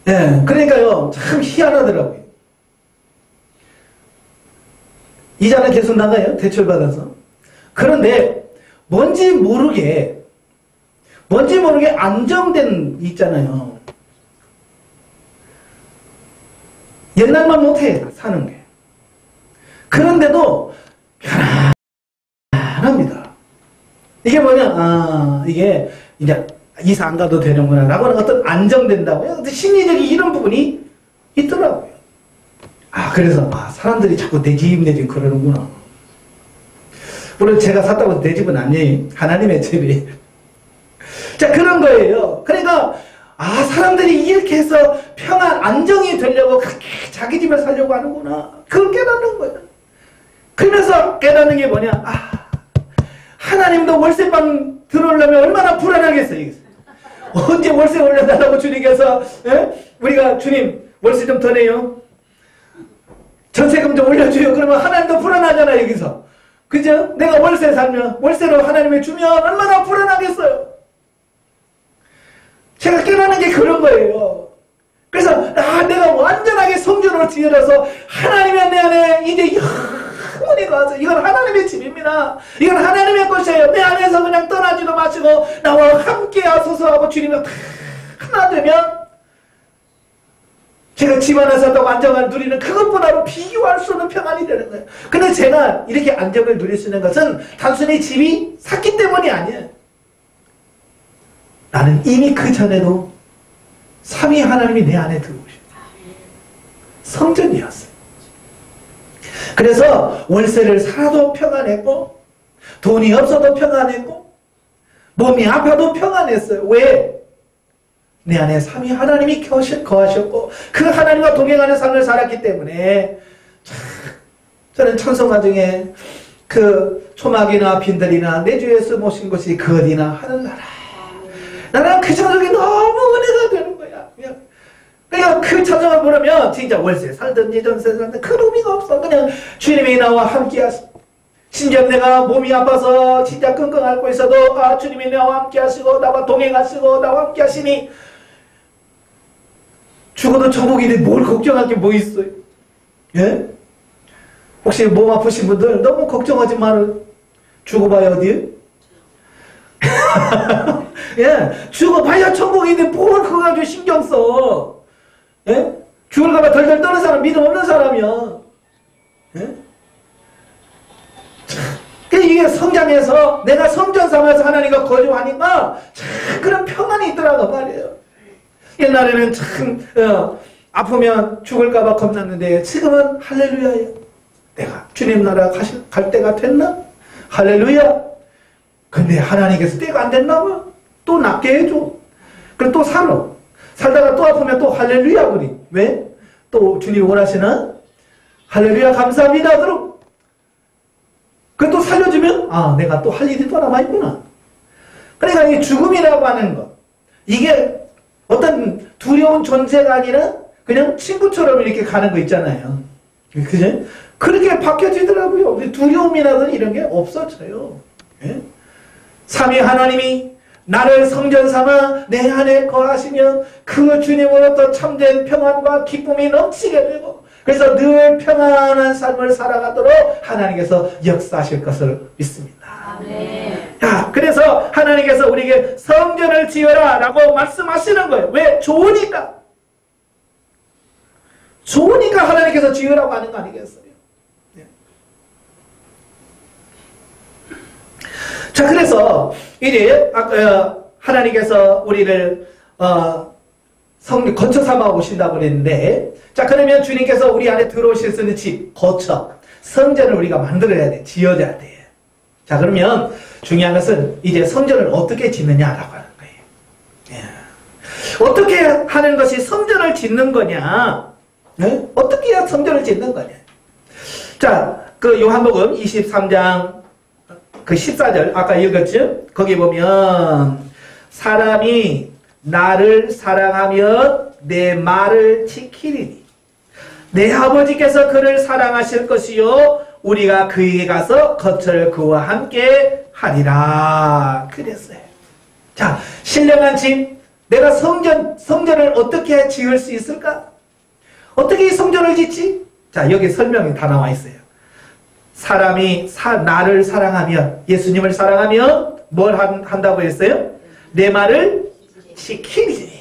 [SPEAKER 1] 예, 그러니까요 참 희한하더라고요. 이자는 계속 나가요. 대출 받아서. 그런데 뭔지 모르게 안정된 있잖아요. 옛날만 못해 사는 게. 그런데도 편안합니다. 이게 뭐냐? 이게 이제 이사 안 가도 되는구나 라고는 어떤 안정된다고요. 심리적인 이런 부분이 있더라고요. 그래서 사람들이 자꾸 내 집 그러는구나. 물론 제가 샀다고 해서 내 집은 아니에요. 하나님의 집이에요. 자, 그런 거예요. 그러니까 사람들이 이렇게 해서 평안, 안정이 되려고 그렇게 자기 집에 살려고 하는구나. 그걸 깨닫는 거예요. 그러면서 깨닫는 게 뭐냐? 하나님도 월세방 들어오려면 얼마나 불안하겠어요. 언제 월세 올려달라고 주님께서 우리가 주님 월세 좀 더 내요. 전세금 좀 올려줘요. 그러면 하나님도 불안하잖아요. 여기서. 그죠? 내가 월세 살면 월세로 하나님이 주면 얼마나 불안하겠어요. 제가 깨닫는 게 그런 거예요. 그래서 내가 완전하게 성전으로 지어져서 하나님의 내 안에 이제 영원히 가서 이건 하나님의 집입니다. 이건 하나님의 것이에요. 내 안에서 그냥 떠나지도 마시고 나와 함께 하소서 하고 주님이 하나 되면 제가 집 안에 살다고 안정을 누리는 그것보다도 비교할 수 없는 평안이 되는 거예요. 근데 제가 이렇게 안정을 누릴 수 있는 것은 단순히 집이 샀기 때문이 아니에요. 나는 이미 그 전에도 삼위 하나님이 내 안에 들어오셨어요. 성전이었어요. 그래서 월세를 살아도 평안했고 돈이 없어도 평안했고 몸이 아파도 평안했어요. 왜? 내 안에 삼위 하나님이 거하셨고 그 하나님과 동행하는 삶을 살았기 때문에 저는 찬송가 중에 그 초막이나 빈들이나 내 주 예수 모신 것이 그 어디나 하늘나라. 나는 그 찬송이 너무 은혜가 되는 거야. 그러니까 그 찬송을 부르면 진짜 월세 살든지 전세 살든지 그 의미가 없어. 그냥 주님이 나와 함께 하시고 심지어 내가 몸이 아파서 진짜 끙끙 앓고 있어도 주님이 나와 함께 하시고 나와 동행하시고 나와 함께 하시니 죽어도 천국인데 뭘 걱정할 게 뭐 있어요? 예? 혹시 몸 아프신 분들 너무 걱정하지 말아요. 죽어봐야 어디에? 예, 죽어봐야 천국인데 뭘 그거 가지고 신경 써? 예? 죽을까봐 덜덜 떠는 사람 믿음 없는 사람이야. 예? 이게 성장해서 내가 성전 삼아서 하나님과 거주하니까 참 그런 평안이 있더라고 말이에요. 옛날에는 참 아프면 죽을까봐 겁났는데 지금은 할렐루야예요. 내가 주님 나라 갈 때가 됐나? 할렐루야. 근데 하나님께서 때가 안 됐나 봐. 또 낫게 해줘. 그럼 또 살아. 살다가 또 아프면 또 할렐루야 그리. 왜? 또 주님 원하시나? 할렐루야 감사합니다. 그럼 그 또 살려주면 내가 또 할 일이 또 남아있구나. 그러니까 이 죽음이라고 하는 것 이게 어떤 두려운 존재가 아니라 그냥 친구처럼 이렇게 가는 거 있잖아요. 그죠? 그렇게 바뀌어지더라고요. 두려움이라든 이런 게 없어져요. 예? 삼위 하나님이 나를 성전 삼아 내 안에 거하시면 그 주님으로부터 참된 평안과 기쁨이 넘치게 되고, 그래서 늘 평안한 삶을 살아가도록 하나님께서 역사하실 것을 믿습니다.
[SPEAKER 2] 아멘.
[SPEAKER 1] 자, 그래서 하나님께서 우리에게 성전을 지어라 라고 말씀하시는 거예요. 왜? 좋으니까. 좋으니까 하나님께서 지으라고 하는 거 아니겠어요? 네. 자, 그래서 이제 하나님께서 우리를 거처 삼아 오신다고 그랬는데, 자, 그러면 주님께서 우리 안에 들어오실 수 있는 집, 거처, 성전을 우리가 만들어야 돼. 지어야 돼. 자, 그러면 중요한 것은 이제 성전을 어떻게 짓느냐라고 하는 거예요. 예. 어떻게 하는 것이 성전을 짓는 거냐? 네? 어떻게 해야 성전을 짓는 거냐? 자, 그 요한복음 23장 그 14절 아까 읽었죠? 거기 보면 사람이 나를 사랑하면 내 말을 지키리니 내 아버지께서 그를 사랑하실 것이요 우리가 그에게 가서 거처를 그와 함께 하리라 그랬어요. 자, 신령한 집, 내가 성전을 어떻게 지을 수 있을까? 어떻게 이 성전을 짓지? 자, 여기 설명이 다 나와 있어요. 사람이 나를 사랑하면, 예수님을 사랑하면 뭘 한다고 했어요? 내 말을 지키리.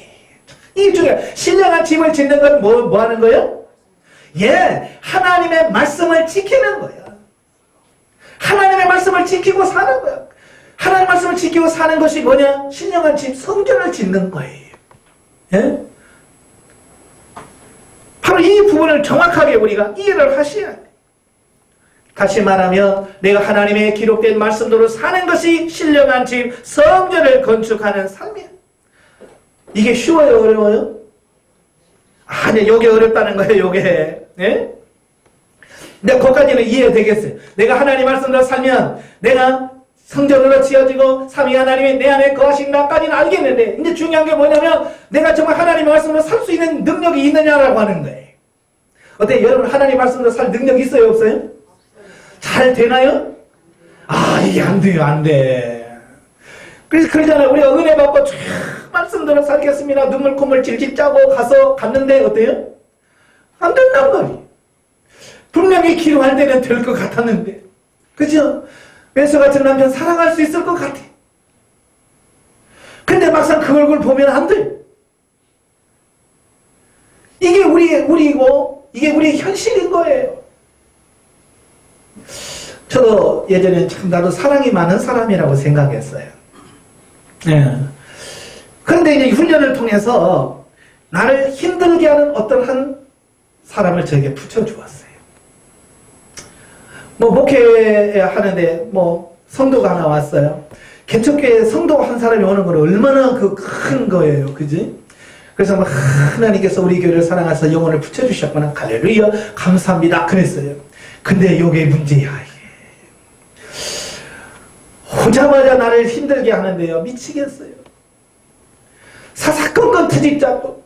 [SPEAKER 1] 이 중에 신령한 집을 짓는 건 뭐 하는 거예요? 예, 하나님의 말씀을 지키는 거예요. 하나님의 말씀을 지키고 사는 거야. 하나님의 말씀을 지키고 사는 것이 뭐냐? 신령한 집, 성전을 짓는 거예요. 예? 바로 이 부분을 정확하게 우리가 이해를 하셔야 돼요. 다시 말하면 내가 하나님의 기록된 말씀대로 사는 것이 신령한 집, 성전을 건축하는 삶이야. 이게 쉬워요? 어려워요? 아니, 요게 어렵다는 거예요, 요게. 예? 근데 거기까지는 이해되겠어요. 내가 하나님 말씀대로 살면 내가 성전으로 지어지고 삼위 하나님이 내 안에 거하신다까지는 알겠는데, 이제 중요한 게 뭐냐면 내가 정말 하나님 말씀으로 살 수 있는 능력이 있느냐라고 하는 거예요. 어때요? 여러분 하나님 말씀으로 살 능력이 있어요? 없어요? 잘 되나요? 아, 이게 안 돼요. 안 돼. 그래서 그러잖아요. 우리가 은혜 받고 쫙 말씀대로 살겠습니다. 눈물 콧물 질질 짜고 갔는데 어때요? 안 된단 말이에요. 분명히 기도할 때는 될 것 같았는데, 그죠? 왼수 같은 남편 사랑할 수 있을 것 같아. 근데 막상 그 얼굴 보면 안 돼. 이게 우리고 이게 우리의 현실인 거예요. 저도 예전에 참 나도 사랑이 많은 사람이라고 생각했어요. 예. 그런데 이제 훈련을 통해서 나를 힘들게 하는 어떠한 사람을 저에게 붙여주었어요. 목회하는데 성도가 하나 왔어요. 개척교회 성도 한 사람이 오는 건 얼마나 큰 거예요. 그지? 그래서 하나님께서 우리 교회를 사랑해서 영혼을 붙여주셨구나. 할렐루야. 감사합니다. 그랬어요. 근데 요게 문제야. 오자마자 나를 힘들게 하는데요. 미치겠어요. 사사건건 트집 잡고.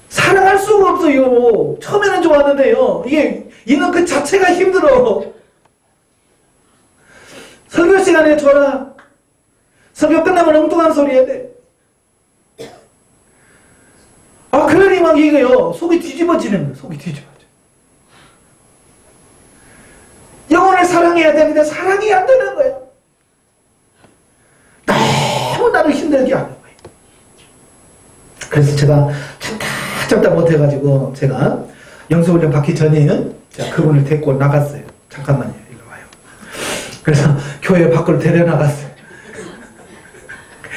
[SPEAKER 1] 사랑할 수가 없어요. 처음에는 좋았는데요. 이게 있는 그 자체가 힘들어. 설교 시간에 줘라. 설교 끝나면 엉뚱한 소리 해야 돼. 아, 그러니 막 이거요. 속이 뒤집어지는 거예요. 속이 뒤집어져. 영혼을 사랑해야 되는데 사랑이 안 되는 거예요. 너무 나를 힘들게 하는 거예요. 그래서 제가 참다 못해가지고 제가 영수훈련 받기 전에 제가 그분을 데리고 나갔어요. 잠깐만요. 일로 와요. 그래서 교회 밖으로 데려나갔어요.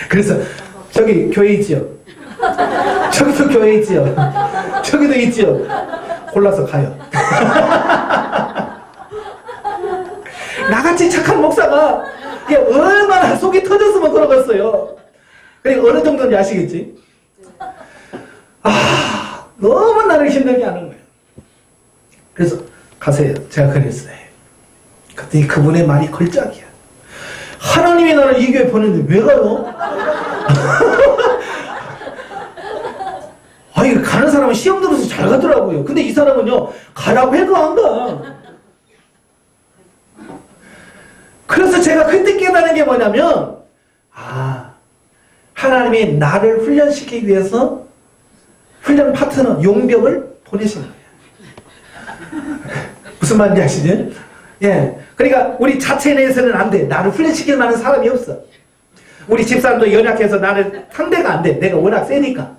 [SPEAKER 1] 그래서 저기 교회 있지요? 저기도 교회 있지요? 저기도 있지요? 골라서 가요. 나같이 착한 목사가 이게 얼마나 속이 터졌으면 그러겠어요. 그리고 어느 정도인지 아시겠지? 너무 나를 힘들게 하는 거예요. 그래서 가세요. 제가 그랬어요. 그때 그분의 말이 걸작이야. 하나님이 나를 이 교회 보냈는데 왜 가요? 아니, 가는 사람은 시험 들어서 잘 가더라고요. 근데 이 사람은요, 가라고 해도 안 가. 그래서 제가 그때 깨달은 게 뭐냐면, 하나님이 나를 훈련시키기 위해서 훈련 파트너, 용병을 보내시는 거예요. 무슨 말인지 아시죠? 예. 그러니까 우리 자체 내에서는 안 돼. 나를 훈련시킬 만한 사람이 없어. 우리 집사람도 연약해서 나를 상대가 안 돼. 내가 워낙 세니까.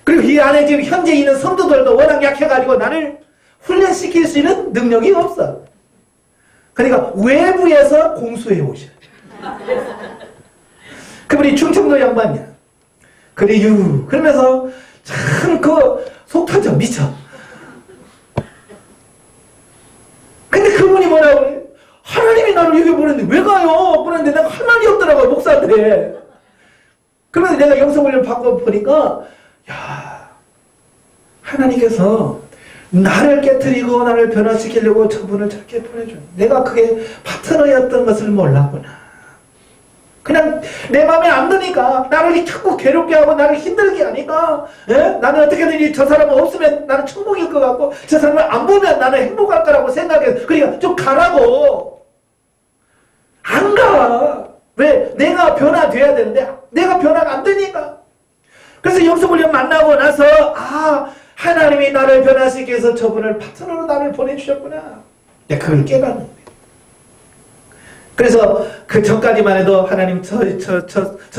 [SPEAKER 1] 그리고 이 안에 지금 현재 있는 성도들도 워낙 약해가지고 나를 훈련시킬 수 있는 능력이 없어. 그러니까 외부에서 공수해 오셔. 그분이 충청도 양반이야. 그래요. 그러면서 참 속 터져 미쳐. 근데 그분이 뭐라고 그래? 하나님이 나를 여기 보냈는데 왜 가요? 보냈는데 내가 할 말이 없더라고요, 목사한테. 그러면서 내가 영성훈련 받고 보니까, 야, 하나님께서 나를 깨뜨리고 나를 변화시키려고 저분을 저렇게 보내줘. 내가 그게 파트너였던 것을 몰랐구나. 그냥 내 마음에 안 드니까 나를 자꾸 괴롭게 하고 나를 힘들게 하니까, 예? 나는 어떻게든 저 사람은 없으면 나는 천국일 것 같고 저 사람을 안 보면 나는 행복할 거라고 생각해서, 그러니까 좀 가라고. 안 가. 왜? 내가 변화돼야 되는데 내가 변화가 안 되니까. 그래서 영성훈련 만나고 나서 하나님이 나를 변화시키기 위해서 저분을 파트너로 나를 보내주셨구나. 내가 그걸 깨닫는 거예요. 그래서 그 전까지만 해도 하나님 저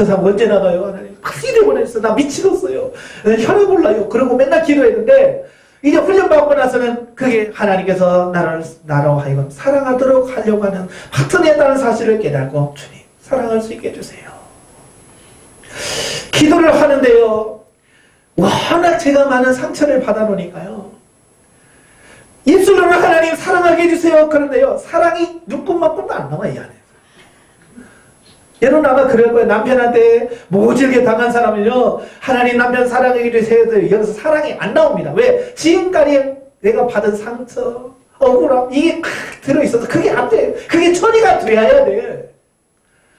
[SPEAKER 1] 사람 언제 나가요? 하나님 확실히 보내주셨어. 나 미치겠어요. 혈압 올라요. 그러고 맨날 기도했는데 이제 훈련 받고 나서는 그게 하나님께서 나로 하여금 사랑하도록 하려고 하는 파트너였다는 사실을 깨닫고, 주님 사랑할 수 있게 해주세요. 기도를 하는데요, 워낙 제가 많은 상처를 받아놓으니까요, 입술로는 하나님 사랑하게 해주세요. 그런데요, 사랑이 눈꽃만큼도 안 나와, 이 안에. 여러분 아마 그럴 거예요. 남편한테 모질게 당한 사람은요, 하나님 남편 사랑하게 해주세요. 여기서 사랑이 안 나옵니다. 왜? 지금까지 내가 받은 상처, 억울함, 이게 막 들어있어서 그게 안 돼요. 그게 처리가 돼야 돼.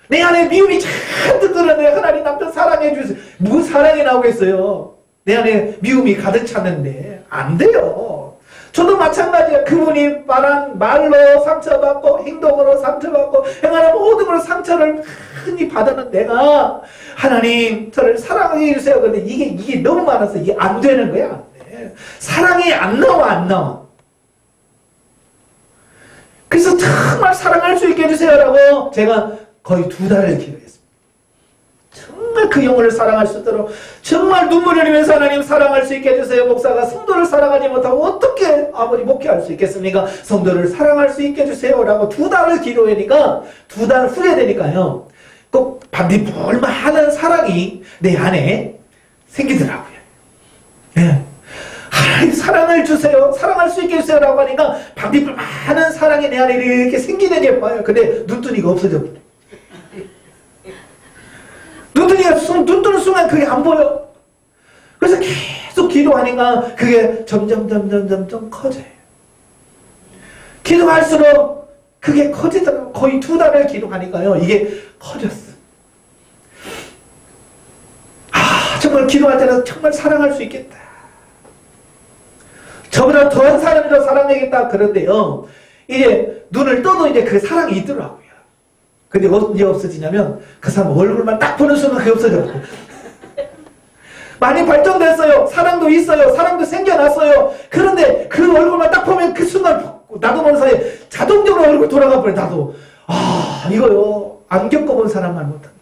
[SPEAKER 1] 내 안에 미움이 잔뜩 들었는데 하나님 남편 사랑해 주세요. 무슨 사랑이 나오겠어요? 내 안에 미움이 가득 찼는데 안 돼요. 저도 마찬가지예요. 그분이 말한 말로 상처받고 행동으로 상처받고 행하는 모든 걸 상처를 많이 받았는 내가 하나님 저를 사랑해 주세요. 그런데 이게 너무 많아서 이게 안 되는 거야. 안 돼. 사랑이 안 나와. 그래서 정말 사랑할 수 있게 해주세요라고 제가 거의 2달을 기도했습니다. 정말 그 영혼을 사랑할 수 있도록 정말 눈물을 흘리면서 하나님 사랑할 수 있게 해주세요. 목사가 성도를 사랑하지 못하고 어떻게 아버지 목회할 수 있겠습니까? 성도를 사랑할 수 있게 해주세요 라고 2달을 기도하니까 2달 후에 되니까요, 꼭 반딧불 많은 사랑이 내 안에 생기더라고요. 예. 하나님 사랑을 주세요. 사랑할 수 있게 해주세요 라고 하니까 반딧불 많은 사랑이 내 안에 이렇게 생기는 게 봐요. 근데 눈뜨니가 없어져 버려. 눈 뜨는 순간 그게 안 보여. 그래서 계속 기도하니까 그게 점점 커져요. 기도할수록 그게 커지더라고요. 거의 2달을 기도하니까요, 이게 커졌어. 정말 기도할 때는 정말 사랑할 수 있겠다. 저보다 더한 사람이라 사랑하겠다. 그런데요, 이제 눈을 떠도 이제 그 사랑이 있더라고요. 근데 언제 없어지냐면 그 사람 얼굴만 딱 보는 순간 그게 없어져요. 많이 발전됐어요. 사랑도 있어요. 사랑도 생겨났어요. 그런데 그 얼굴만 딱 보면 그 순간 나도 모르는 사이에 자동적으로 얼굴 돌아가 버려. 나도 이거요, 안 겪어본 사람만 못합니다.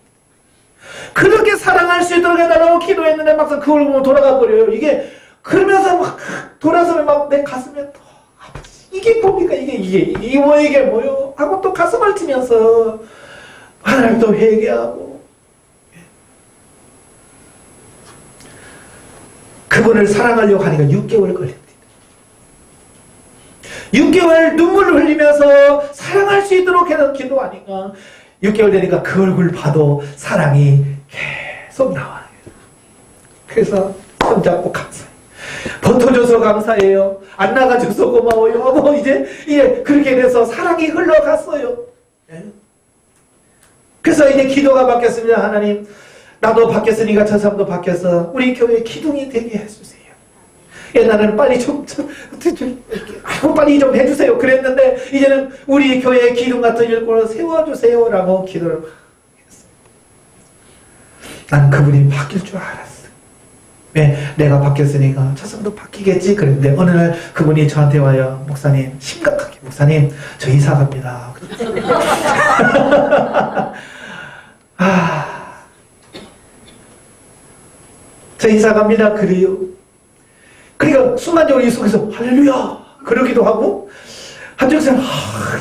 [SPEAKER 1] 그렇게 사랑할 수 있도록 해달라고 기도했는데 막상 그 얼굴로 돌아가 버려요. 이게 그러면서 막 돌아서면 막 내 가슴에 또 이게 뭡니까? 이게 뭐요? 하고 또 가슴을 치면서 하나님 또 회개하고, 그분을 사랑하려고 하니까 6개월 걸립니다. 6개월 눈물을 흘리면서 사랑할 수 있도록 해서 기도하니까 6개월 되니까 그 얼굴 봐도 사랑이 계속 나와요. 그래서 손잡고 감사해요. 버텨줘서 감사해요. 안 나가줘서 고마워요 하고 이제 그렇게 돼서 사랑이 흘러갔어요. 그래서 이제 기도가 바뀌었습니다. 하나님, 나도 바뀌었으니까 저 사람도 바뀌어서 우리 교회 기둥이 되게 해주세요. 옛날에는 빨리 빨리 좀 해주세요 그랬는데 이제는 우리 교회 기둥 같은 일꾼을 세워주세요라고 기도를 했어요. 난 그분이 바뀔 줄 알았어. 왜? 내가 바뀌었으니까 저 사람도 바뀌겠지 그랬는데 어느 날 그분이 저한테 와요. 목사님, 심각하게 목사님 저 이사 갑니다. 저 이사 갑니다. 그래요. 그러니까 순간적으로 이 속에서 할렐루야 그러기도 하고 한쪽에서는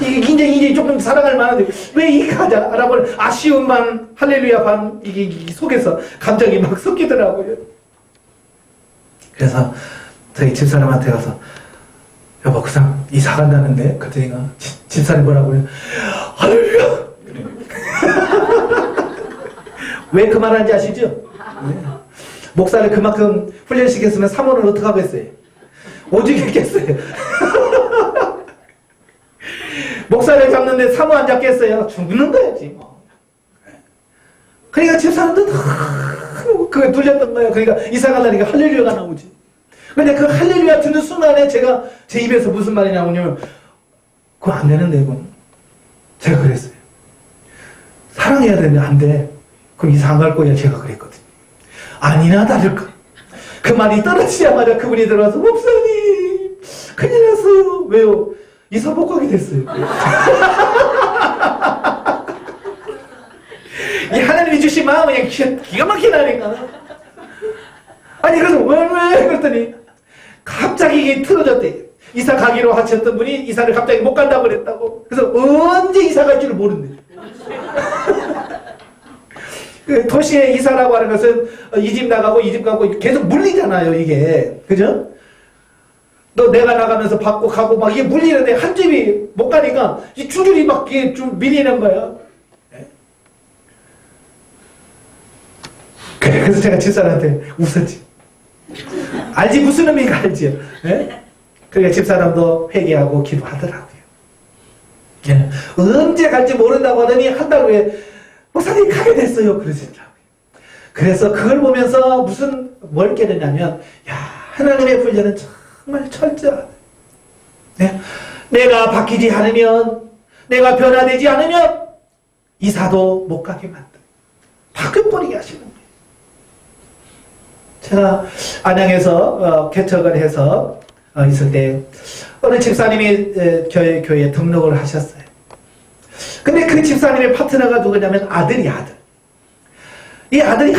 [SPEAKER 1] 이제 조금 사랑할 만한데 왜 이 가자라고 아쉬운 반 할렐루야 반 이게 속에서 감정이 막 섞이더라고요. 그래서 저희 집사람한테 가서 여보 그 사람 이사 간다는데 그랬더니 집사람이 뭐라고 해요? 할렐루야 왜 그 말하는지 아시죠? 네. 목사를 그만큼 훈련시켰으면 사모는 어떻게 하겠어요? 오직 했겠어요. 목사를 잡는데 사모 안 잡겠어요? 죽는 거야지 뭐. 그러니까 집사람도 그게 눌렸던 거예요. 그러니까 이사 가려니까 할렐루야가 나오지. 근데 그 할렐루야 듣는 순간에 제가 제 입에서 무슨 말이 나오냐면 그거 안 되는데 이건 제가 그랬어요. 사랑해야 되는데 안 돼. 그럼 이사 안 갈 거야 제가 그랬거든요. 아니나 다를까 그 말이 떨어지자마자 그분이 들어와서 목사님 큰일 났어요. 왜요? 이사 못 가게 됐어요. 이 하나님이 주신 마음은 그냥 기가 막히다니까. 아니 그래서 왜 그랬더니 갑자기 이게 틀어졌대. 이사 가기로 하셨던 분이 이사를 갑자기 못 간다고 그랬다고. 그래서 언제 이사 갈 줄을 모른대. 그 도시에 이사라고 하는 것은 이 집 나가고 이 집 가고 계속 물리잖아요 이게. 그죠? 또 내가 나가면서 받고 가고 막 이게 물리는데 한 집이 못 가니까 이 줄줄이 막 이게 좀 밀리는 거야. 그래서 제가 집사람한테 웃었지. 알지 무슨 의미인가 알지. 그러니까 집사람도 회개하고 기도하더라고요. 언제 갈지 모른다고 하더니 한 달 후에 목사님 가게 됐어요. 그러시더라고요. 그래서 그걸 보면서 뭘 깨닫냐면 야 하나님의 훈련은 정말 철저하다. 내가 바뀌지 않으면 내가 변화되지 않으면 이사도 못 가게 만든다. 바뀌어버리게 하시는 거예요. 제가 안양에서 개척을 해서 있을 때 어느 집사님이 교회에 등록을 하셨어요. 근데 그 집사님의 파트너가 누구냐면 아들이야, 아들. 이 아들이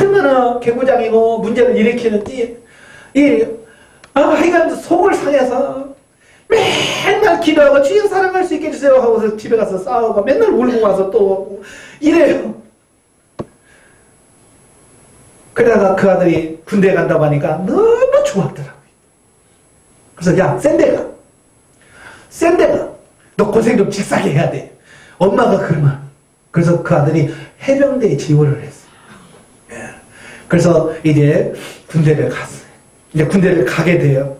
[SPEAKER 1] 얼마나 개구장이고 문제를 일으키는지, 하여간 속을 상해서 맨날 기도하고 주여 사랑할 수 있게 해주세요 하고서 집에 가서 싸우고 맨날 울고 와서 또 이래요. 그러다가 그 아들이 군대에 간다고 하니까 너무 좋았더라고요. 그래서 야, 센 데가 너 고생 좀 직사게 해야 돼. 엄마가 그러면. 그래서 그 아들이 해병대에 지원을 했어요. 그래서 이제 군대를 갔어요. 이제 군대를 가게 돼요.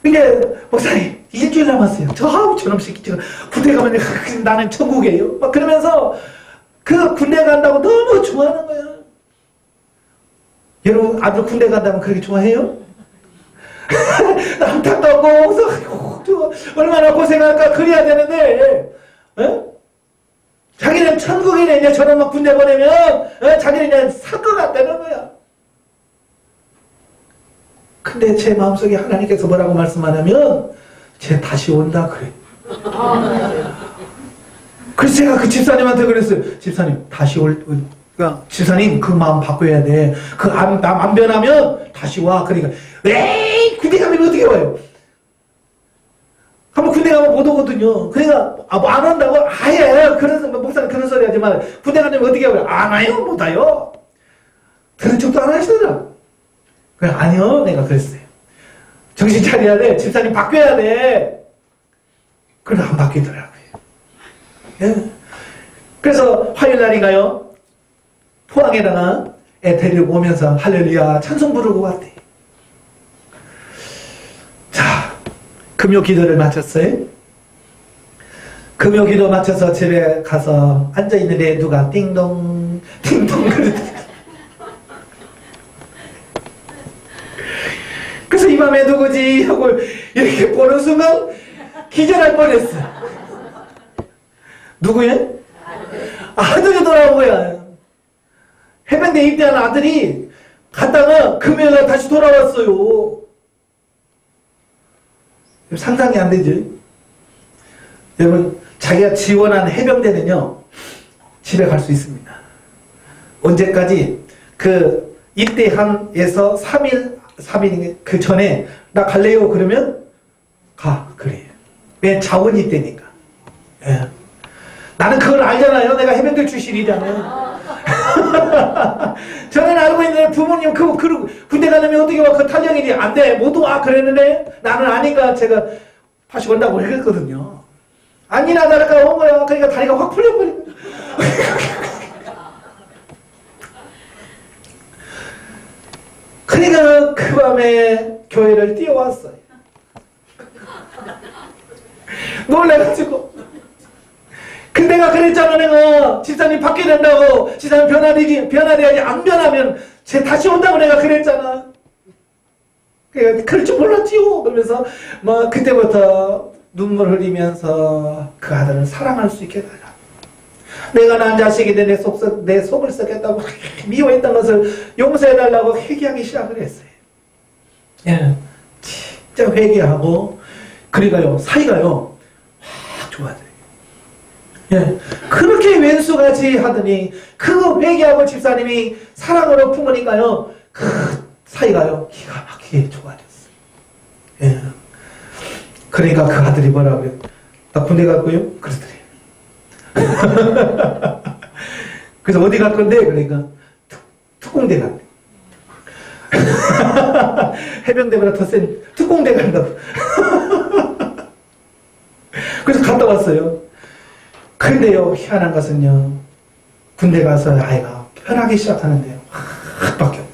[SPEAKER 1] 이제 목사님 일주일 남았어요. 저놈 새끼 지금 군대 가면 나는 천국이에요. 막 그러면서 그 군대 간다고 너무 좋아하는 거야. 여러분 아들 군대 간다면 그렇게 좋아해요? 안타깝고 얼마나 고생할까 그래야 되는데 자기는 천국이네. 이제 저런 막 군대 보내면 자기는 그냥 살 것 같다는 거야. 근데 제 마음속에 하나님께서 뭐라고 말씀하냐면 쟤 다시 온다 그래. 그래서 제가 그 집사님한테 그랬어요. 집사님 다시 그러니까 집사님 그 마음 바꿔야 돼. 그 안 변하면 다시 와. 그러니까 에이 군대 가면 어떻게 와요? 한번 군대 가면 못 오거든요. 그러니까 안 온다고? 아예 그래서 목사님 그런 소리 하지 마. 군대 가면 어떻게 와요? 안 와요? 못 와요? 들은 척도 안 하시더라. 그래 아니요 내가 그랬어요. 정신 차려야 돼. 집사님 바뀌어야 돼. 그래도 안 바뀌더라고요. 그래서 화요일날인가요? 포항에다가 애 데리고 오면서 할렐루야 찬송 부르고 왔대. 자, 금요 기도를 마쳤어요. 금요 기도 마쳐서 집에 가서 앉아있는데 누가 띵동 띵동 그러더라고요. 그래서 밤에 누구지? 하고 이렇게 보는 순간 기절할 뻔했어. 누구야? 아들이 돌아온 거야. 해병대 입대한 아들이 갔다가 금요일날 다시 돌아왔어요. 상상이 안 되죠? 여러분, 자기가 지원한 해병대는요, 집에 갈 수 있습니다. 언제까지? 그 입대한에서 3일 그 전에 나 갈래요? 그러면 가. 그래. 왜? 자원 입대니까. 예. 나는 그걸 알잖아요. 내가 해병대 출신이잖아요. 저는 알고 있는데 부모님 그 군대 가려면 어떻게 와? 그 탈영이지. 안 돼. 모두 와. 그랬는데 나는 아니까 제가 다시 온다고 그랬거든요. 아니나 다를까 온 거야. 그러니까 다리가 확 풀려버린 거야. 그러니까 그 밤에 교회를 뛰어왔어요. 놀래가지고. 근데 내가 그랬잖아. 내가 집사님 바뀌어야 된다고. 집사님 변화돼야지. 안 변하면 쟤 다시 온다고 내가 그랬잖아. 그럴 줄 몰랐지요. 그러면서 뭐 그때부터 눈물 흘리면서 그 아들을 사랑할 수 있게 달라. 내가 난 자식인데 내 속을 썩였다고 미워했던 것을 용서해달라고 회개하기 시작을 했어요. 예, 진짜 회개하고 그러니까요 사이가요 확 좋아져요. 예, 그렇게 왼수같이 하더니 그 회개하고 집사님이 사랑으로 품으니까요 그 사이가요 기가 막히게 좋아졌어요. 예, 그러니까 그 아들이 뭐라고요? 나 군대 갔고요. 그러더래요. 그래서 어디 갈 건데? 그러니까 특공대 간대. 해병대보다 더 센 특공대 간다고. 그래서 갔다 왔어요. 그런데요 희한한 것은요 군대 가서 아이가 편하기 시작하는데 확 바뀌어버려요.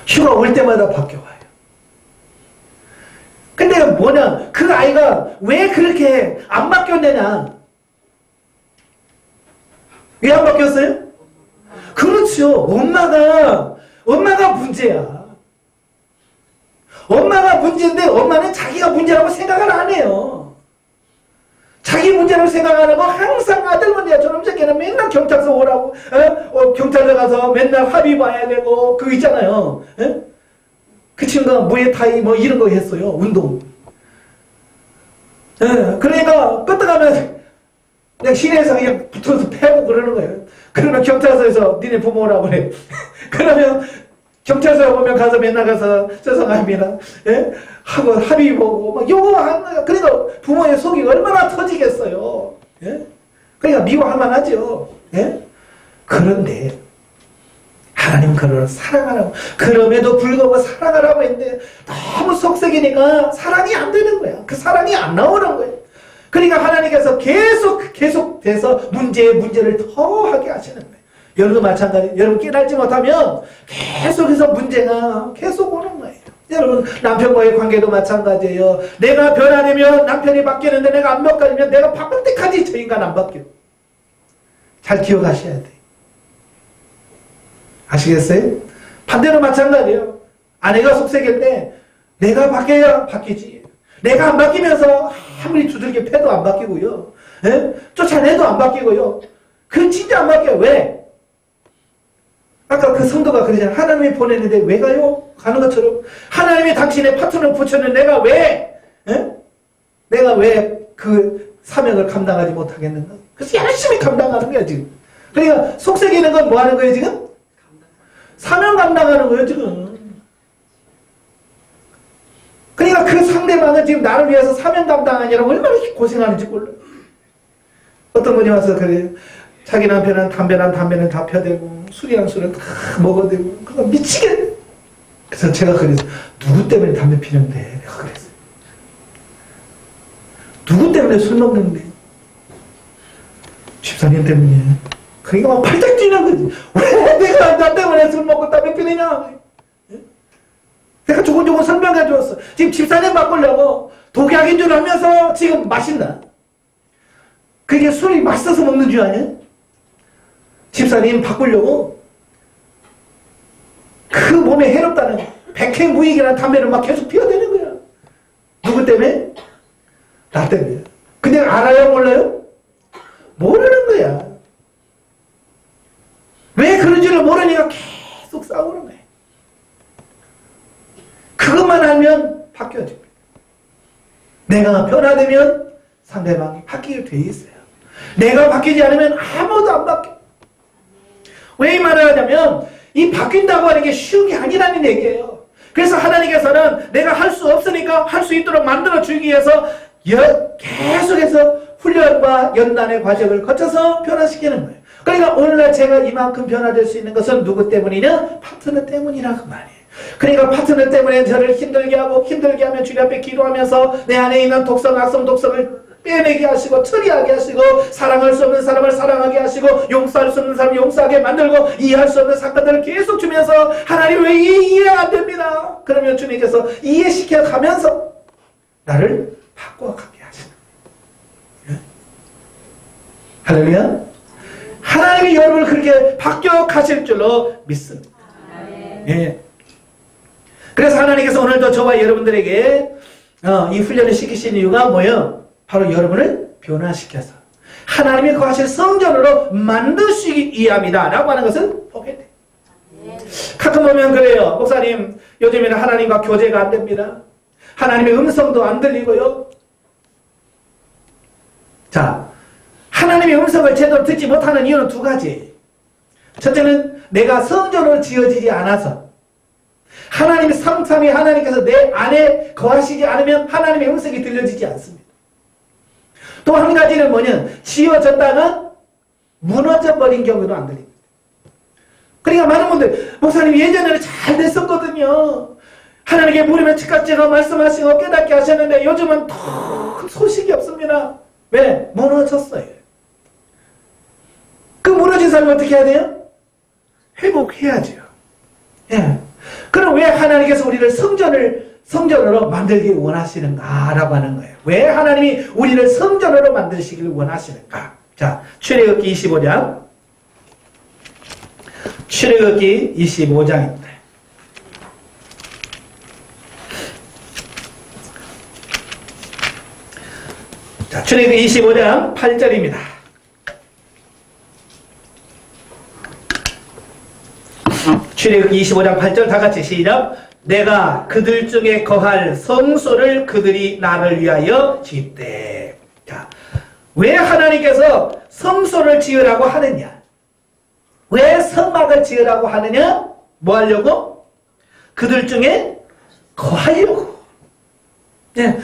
[SPEAKER 1] 휴가 올 때마다 바뀌어와요. 근데 뭐냐 그 아이가 왜 그렇게 안 바뀌었느냐. 왜 안 바뀌었어요? 그렇죠. 엄마가 문제야. 엄마가 문제인데 엄마는 자기가 문제라고 생각을 안 해요. 자기 문제라고 생각 안 하고 항상 아들 문제야. 저놈 새끼는 맨날 경찰서 오라고 경찰서 가서 맨날 합의 봐야 되고 그거 있잖아요. 그 친구가 무에타이 뭐 이런 거 했어요. 운동. 그러니까 끄떡하면 그냥 시내에서 그냥 붙어서 패고 그러는 거예요. 그러면 경찰서에서 니네 부모 오라고 그래. 그러면 경찰서에 오면 가서 맨날 가서 죄송합니다. 예? 하고 합의 보고 막 요거하는 거예요. 그러니까 부모의 속이 얼마나 터지겠어요. 예? 그러니까 미워할 만하죠. 예? 그런데 하나님 그를 사랑하라고 그럼에도 불구하고 사랑하라고 했는데 너무 속색이니까 사랑이 안 되는 거야. 그 사랑이 안 나오는 거예요. 그러니까 하나님께서 계속돼서 문제를 더하게 하시는 거예요. 여러분도 마찬가지. 여러분 깨달지 못하면 계속해서 문제가 계속 오는 거예요. 여러분 남편과의 관계도 마찬가지예요. 내가 변화되면 남편이 바뀌는데 내가 안 바뀌면 내가 바꿀 때까지 저 인간 안 바뀌어. 잘 기억하셔야 돼요. 아시겠어요? 반대로 마찬가지예요. 아내가 속색일 때 내가 바뀌어야 바뀌지. 내가 안 바뀌면서 아무리 두들겨 패도 안 바뀌고요. 예? 쫓아내도 안 바뀌고요. 그건 진짜 안 바뀌어요. 왜? 아까 그 성도가 그러잖아요. 하나님이 보냈는데 왜 가요? 가는 것처럼 하나님이 당신의 파트너를 붙였는데 내가 왜? 예? 내가 왜 그 사명을 감당하지 못하겠는가? 그래서 열심히 감당하는 거야 지금. 그러니까 속색이는 건 뭐 하는 거예요 지금? 사명 감당하는 거예요 지금. 그러니까 그 상대방은 지금 나를 위해서 사명 감당하느라고 얼마나 고생하는지 몰라요. 어떤 분이 와서 그래요. 자기 남편은 담배는 다 펴대고 술이랑 술은 다 먹어대고 그거 미치겠네. 그래서 제가 그랬어요. 누구 때문에 담배 피는데? 내가 그랬어요. 누구 때문에 술 먹는데? 집사님 때문에. 그러니까 막 팔짝 뛰는 거지. 왜 내가 나 때문에 술 먹고 담배 피느냐? 내가 조곤조곤 설명해 주었어. 지금 집사님 바꾸려고 독약인 줄 알면서 지금 마신다. 그게 술이 맛있어서 먹는 줄 아냐? 집사님 바꾸려고 그 몸에 해롭다는 백행무익이라는 담배를 막 계속 피워대는 거야. 누구 때문에? 나 때문에. 근데 알아요, 몰라요? 모르는 거야. 왜 그런지를 모르니까 계속 싸우는 거야. 그것만 알면 바뀌어집니다. 내가 변화되면 상대방이 바뀌게 돼 있어요. 내가 바뀌지 않으면 아무도 안 바뀌어. 왜 이 말을 하냐면 이 바뀐다고 하는 게 쉬운 게 아니라는 얘기예요. 그래서 하나님께서는 내가 할 수 없으니까 할 수 있도록 만들어주기 위해서 계속해서 훈련과 연단의 과정을 거쳐서 변화시키는 거예요. 그러니까 오늘날 제가 이만큼 변화될 수 있는 것은 누구 때문이냐? 파트너 때문이라고 말이에요. 그러니까 파트너 때문에 저를 힘들게 하고 힘들게 하면 주님 앞에 기도하면서 내 안에 있는 독성, 악성 독성을 빼내게 하시고 처리하게 하시고 사랑할 수 없는 사람을 사랑하게 하시고 용서할 수 없는 사람을 용서하게 만들고 이해할 수 없는 사건들을 계속 주면서 하나님 왜 이해 안 됩니다. 그러면 주님께서 이해시켜 가면서 나를 바꿔가게 하시는 거예요. 할렐루야. 하나님이 여러분을 그렇게 바뀌어 가실 줄로 믿습니다. 예. 그래서 하나님께서 오늘도 저와 여러분들에게 이 훈련을 시키신 이유가 뭐예요? 바로 여러분을 변화시켜서 하나님이 거하실 성전으로 만드시기 위함이다 라고 하는 것을 보게 돼요. 가끔 보면 그래요. 목사님 요즘에는 하나님과 교제가 안 됩니다. 하나님의 음성도 안 들리고요. 자, 하나님의 음성을 제대로 듣지 못하는 이유는 두 가지. 첫째는 내가 성전으로 지어지지 않아서 하나님의 삼삼위 하나님께서 내 안에 거하시지 않으면 하나님의 음성이 들려지지 않습니다. 또 한 가지는 뭐냐? 지어졌다가 무너져 버린 경우도 안 들립니다. 그러니까 많은 분들 목사님 예전에는 잘 됐었거든요. 하나님께 물으면 즉각 제가 말씀하시고 깨닫게 하셨는데 요즘은 더 소식이 없습니다. 왜? 무너졌어요. 그 무너진 사람은 어떻게 해야 돼요? 회복해야죠. 예. 그럼 왜 하나님께서 우리를 성전으로 만들길 원하시는가라고 하는 거예요. 왜 하나님이 우리를 성전으로 만드시길 원하시는가? 자, 출애굽기 25장. 출애굽기 25장입니다. 자, 출애굽기 25장 8절입니다. 출애굽기 25장 8절 다 같이 시작. 내가 그들 중에 거할 성소를 그들이 나를 위하여 짓되. 자, 왜 하나님께서 성소를 지으라고 하느냐? 왜 성막을 지으라고 하느냐? 뭐 하려고? 그들 중에 거하려고. 네.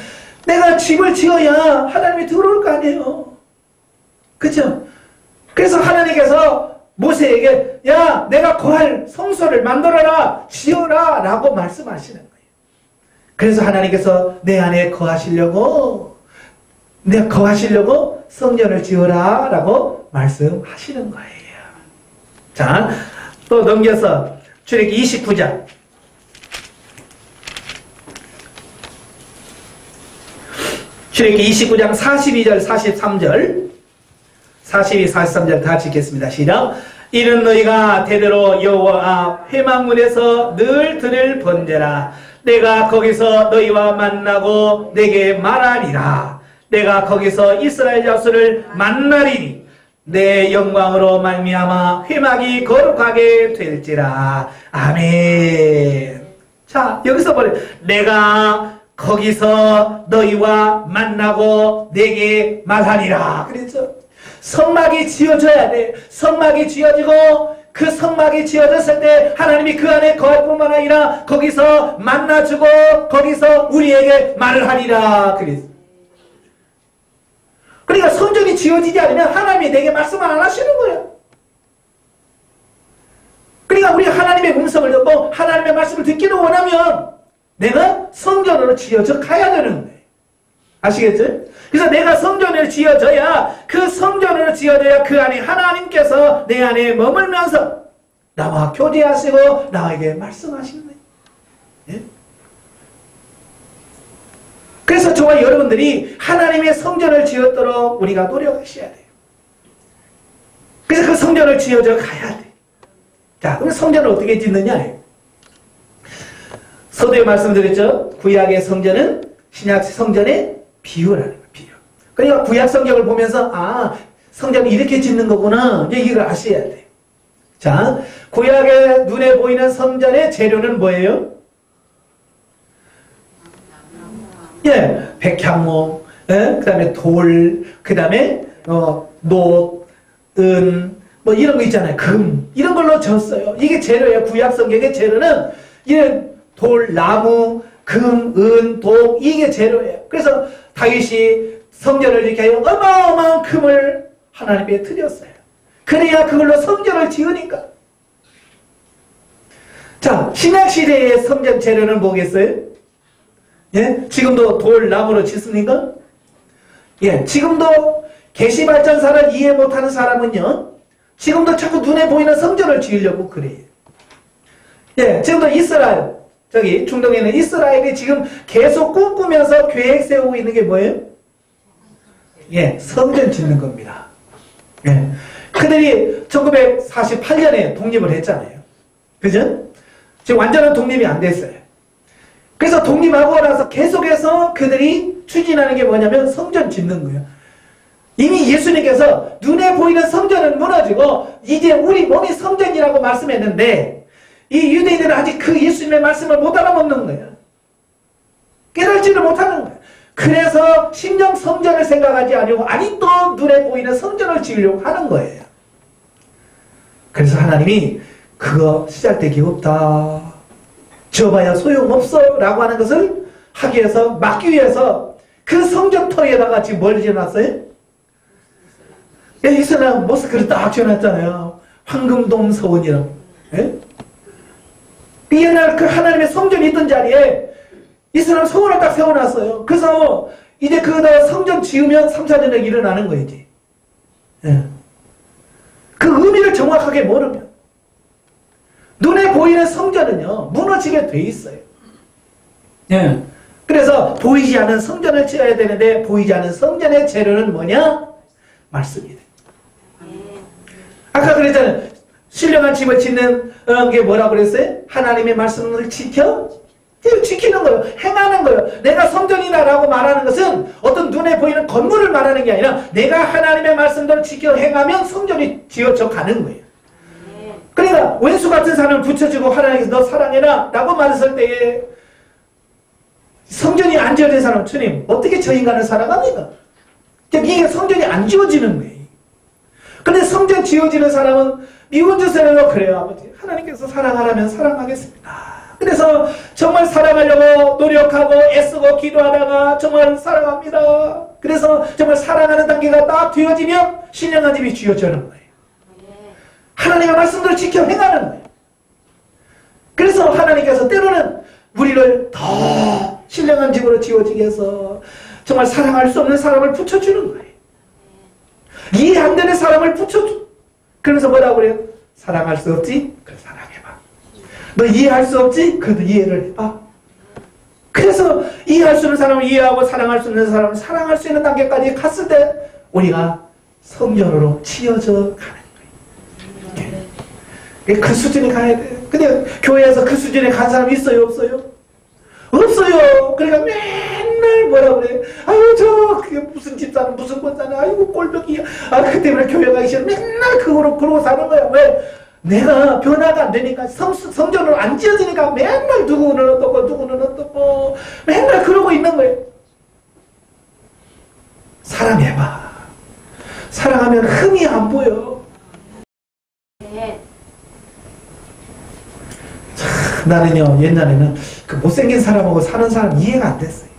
[SPEAKER 1] 내가 집을 지어야 하나님이 들어올 거 아니에요. 그렇죠? 그래서 하나님께서 모세에게 야 내가 거할 성소를 만들어라 지어라 라고 말씀하시는 거예요. 그래서 하나님께서 내 안에 거하시려고 성전을 지어라 라고 말씀하시는 거예요. 자, 또 넘겨서 출애굽기 29장 출애굽기 29장 42절 43절 42, 43절 다 읽겠습니다. 시작. 이는 너희가 대대로 여호와 회막문에서 늘 들을 번제라. 내가 거기서 너희와 만나고 내게 말하리라. 내가 거기서 이스라엘 자손을 만나리니 내 영광으로 말미암아 회막이 거룩하게 될지라. 아멘. 자, 여기서 보래. 내가 거기서 너희와 만나고 내게 말하리라. 그랬죠? 성막이 지어져야 돼. 성막이 지어지고 그 성막이 지어졌을 때 하나님이 그 안에 거할 뿐만 아니라 거기서 만나주고 거기서 우리에게 말을 하리라. 그랬어. 그러니까 성전이 지어지지 않으면 하나님이 내게 말씀을 안 하시는 거야. 그러니까 우리가 하나님의 음성을 듣고 하나님의 말씀을 듣기를 원하면 내가 성전으로 지어져 가야 되는 거예요. 아시겠죠? 그래서 내가 성전을 지어져야 그 성전으로 지어져야 그 안에 하나님께서 내 안에 머물면서 나와 교제하시고 나에게 말씀하시는 거예요. 예? 그래서 저와 여러분들이 하나님의 성전을 지었도록 우리가 노력하셔야 돼요. 그래서 그 성전을 지어져 가야 돼. 자, 그럼 성전을 어떻게 짓느냐? 서두에 말씀드렸죠. 구약의 성전은 신약 성전의 비유라는 거예요. 비유. 그러니까 구약 성경을 보면서 아, 성전을 이렇게 짓는 거구나. 이제 이걸 아셔야 돼요. 자, 구약의 눈에 보이는 성전의 재료는 뭐예요? 예, 백향목, 예, 그 다음에 돌, 그 다음에 노, 은, 뭐 이런 거 있잖아요. 금, 이런 걸로 졌어요. 이게 재료예요. 구약 성경의 재료는 이게 돌, 나무, 금, 은, 동, 이게 재료예요. 그래서 다윗이 성전을 이렇게 하여 어마어마한 금을 하나님께 드렸어요. 그래야 그걸로 성전을 지으니까. 자, 신약시대의 성전 재료는 뭐겠어요? 예? 지금도 돌, 나무로 짓습니까? 예, 지금도 계시발전사를 이해 못하는 사람은요, 지금도 자꾸 눈에 보이는 성전을 지으려고 그래요. 예, 지금도 이스라엘, 저기 중동에 있는 이스라엘이 지금 계속 꿈꾸면서 계획 세우고 있는 게 뭐예요? 예, 성전 짓는 겁니다. 예, 그들이 1948년에 독립을 했잖아요. 그죠? 지금 완전한 독립이 안 됐어요. 그래서 독립하고 나서 계속해서 그들이 추진하는 게 뭐냐면 성전 짓는 거예요. 이미 예수님께서 눈에 보이는 성전은 무너지고 이제 우리 몸이 성전이라고 말씀했는데 이 유대인들은 아직 그 예수님의 말씀을 못 알아먹는 거예요. 깨달지를 못하는 거예요. 그래서 심령 성전을 생각하지 아니고 아직도 눈에 보이는 성전을 지으려고 하는 거예요. 그래서 하나님이 그거 쓰잘데기 없다. 지어봐야 소용없어 라고 하는 것을 하기 위해서 막기 위해서 그 성전터에다가 지금 뭘 지어놨어요? 예, 이스라엘 모스크를 딱 지어놨잖아요. 황금돔 서원이라고. 예? 옛날 그 하나님의 성전이 있던 자리에 이스라엘 서원을 딱 세워놨어요. 그래서 이제 그거다 성전 지으면 3, 4년에 일어나는 거이지. 예. 그 의미를 정확하게 모르면 눈에 보이는 성전은요, 무너지게 돼 있어요. 예. 그래서 보이지 않는 성전을 지어야 되는데, 보이지 않는 성전의 재료는 뭐냐? 말씀이다. 아까 그랬잖아요. 신령한 집을 짓는 게 뭐라고 그랬어요? 하나님의 말씀을 지키는 거예요. 행하는 거예요. 내가 성전이다라고 말하는 것은 어떤 눈에 보이는 건물을 말하는 게 아니라 내가 하나님의 말씀대로 지켜 행하면 성전이 지어져 가는 거예요. 그러니까 원수 같은 사람을 붙여주고 하나님께서 너 사랑해라 라고 말했을 때에 성전이 안 지어진 사람은 주님 어떻게 저 인간을 사랑합니까? 이게 성전이 안 지어지는 거예요. 근데 성전 지어지는 사람은 미운 짓을 해도 그래요. 아버지 하나님께서 사랑하라면 사랑하겠습니다. 그래서 정말 사랑하려고 노력하고 애쓰고 기도하다가 정말 사랑합니다. 그래서 정말 사랑하는 단계가 딱 되어지면 신령한 집이 지어지는 거예요. 하나님의 말씀대로 지켜 행하는 거예요. 그래서 하나님께서 때로는 우리를 더 신령한 집으로 지어지게 해서 정말 사랑할 수 없는 사람을 붙여주는 거예요. 이해 안 되는 사람을 붙여줘. 그러면서 뭐라고 그래요? 사랑할 수 없지? 그래 사랑해봐. 너 이해할 수 없지? 그래도 이해를 해봐. 그래서 이해할 수 있는 사람을 이해하고 사랑할 수 있는 사람을 사랑할 수 있는 단계까지 갔을 때 우리가 성전으로 치어져 가는 그 수준에 가야 돼. 근데 교회에서 그 수준에 간 사람이 있어요? 없어요? 없어요. 그러니까 맨날 뭐라 그래. 아유 그게 무슨 집사는 무슨 권사는 아이고 꼴벽이야. 그 때문에 교회 가기 싫어. 맨날 그러고 사는 거야. 왜? 내가 변화가 안 되니까 성전으로 안 지어지니까 맨날 누구는 어떻고 누구는 어떻고 맨날 그러고 있는 거예요. 사랑해봐. 사랑하면 흠이 안 보여. 나는요 옛날에는 그 못생긴 사람하고 사는 사람 이해가 안 됐어요.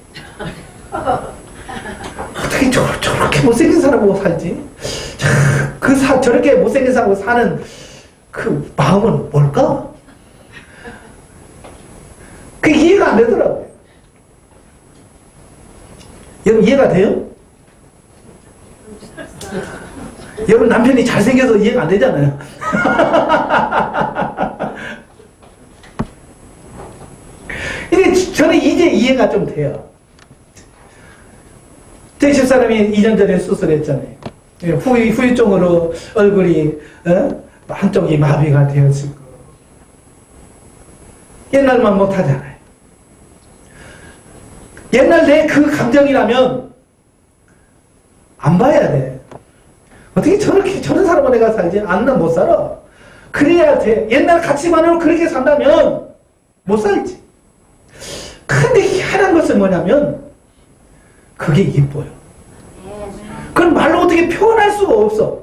[SPEAKER 1] 어떻게 저렇게 못생긴 사람하고 살지? 저렇게 못생긴 사람하고 사는 그 마음은 뭘까? 그게 이해가 안 되더라고요. 여러분 이해가 돼요? 여러분 남편이 잘생겨서 이해가 안 되잖아요. 저는 이제 이해가 좀 돼요. 제 집사람이 2년 전에 수술했잖아요. 후유증으로 얼굴이 한쪽이 마비가 되어지고 옛날만 못하잖아요. 옛날 내 그 감정이라면 안 봐야 돼. 어떻게 저런 사람은 내가 살지? 안 못 살아. 그래야 돼. 옛날 가치관으로 그렇게 산다면 못 살지. 근데 희한한 것은 뭐냐면 그게 이뻐요. 그건 말로 어떻게 표현할 수가 없어.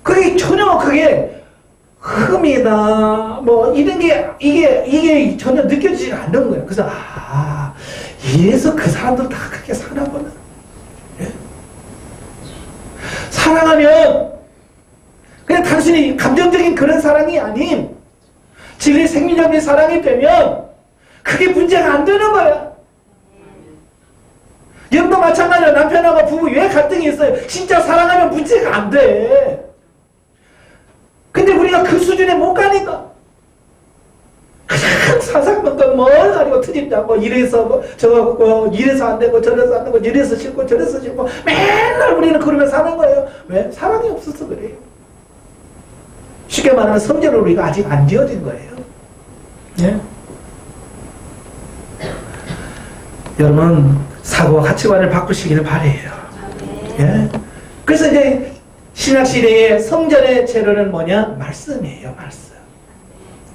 [SPEAKER 1] 그게 전혀 그게 흠이다 뭐 이런 게 이게 전혀 느껴지지 않는 거예요. 그래서 이래서 그 사람들 다 그렇게 사나구나. 예? 사랑하면 그냥 단순히 감정적인 그런 사랑이 아닌 진리 생명적인 사랑이 되면 그게 문제가 안 되는 거야. 여러분도 마찬가지로 남편하고 부부 왜 갈등이 있어요? 진짜 사랑하면 문제가 안 돼. 근데 우리가 그 수준에 못 가니까 그냥 사상건건 뭘 가지고 트집지 않고 이래서 뭐 저거 이래서 안 되고 저래서 안 되고 이래서 싫고 저래서 싫고 맨날 우리는 그러면 사는 거예요. 왜? 사랑이 없어서 그래요. 쉽게 말하면 성전을 우리가 아직 안 지어진 거예요. 예? 여러분 사고와 가치관을 바꾸시기를 바라요. 예? 그래서 이제 신약 시대의 성전의 재료는 뭐냐? 말씀이에요. 말씀.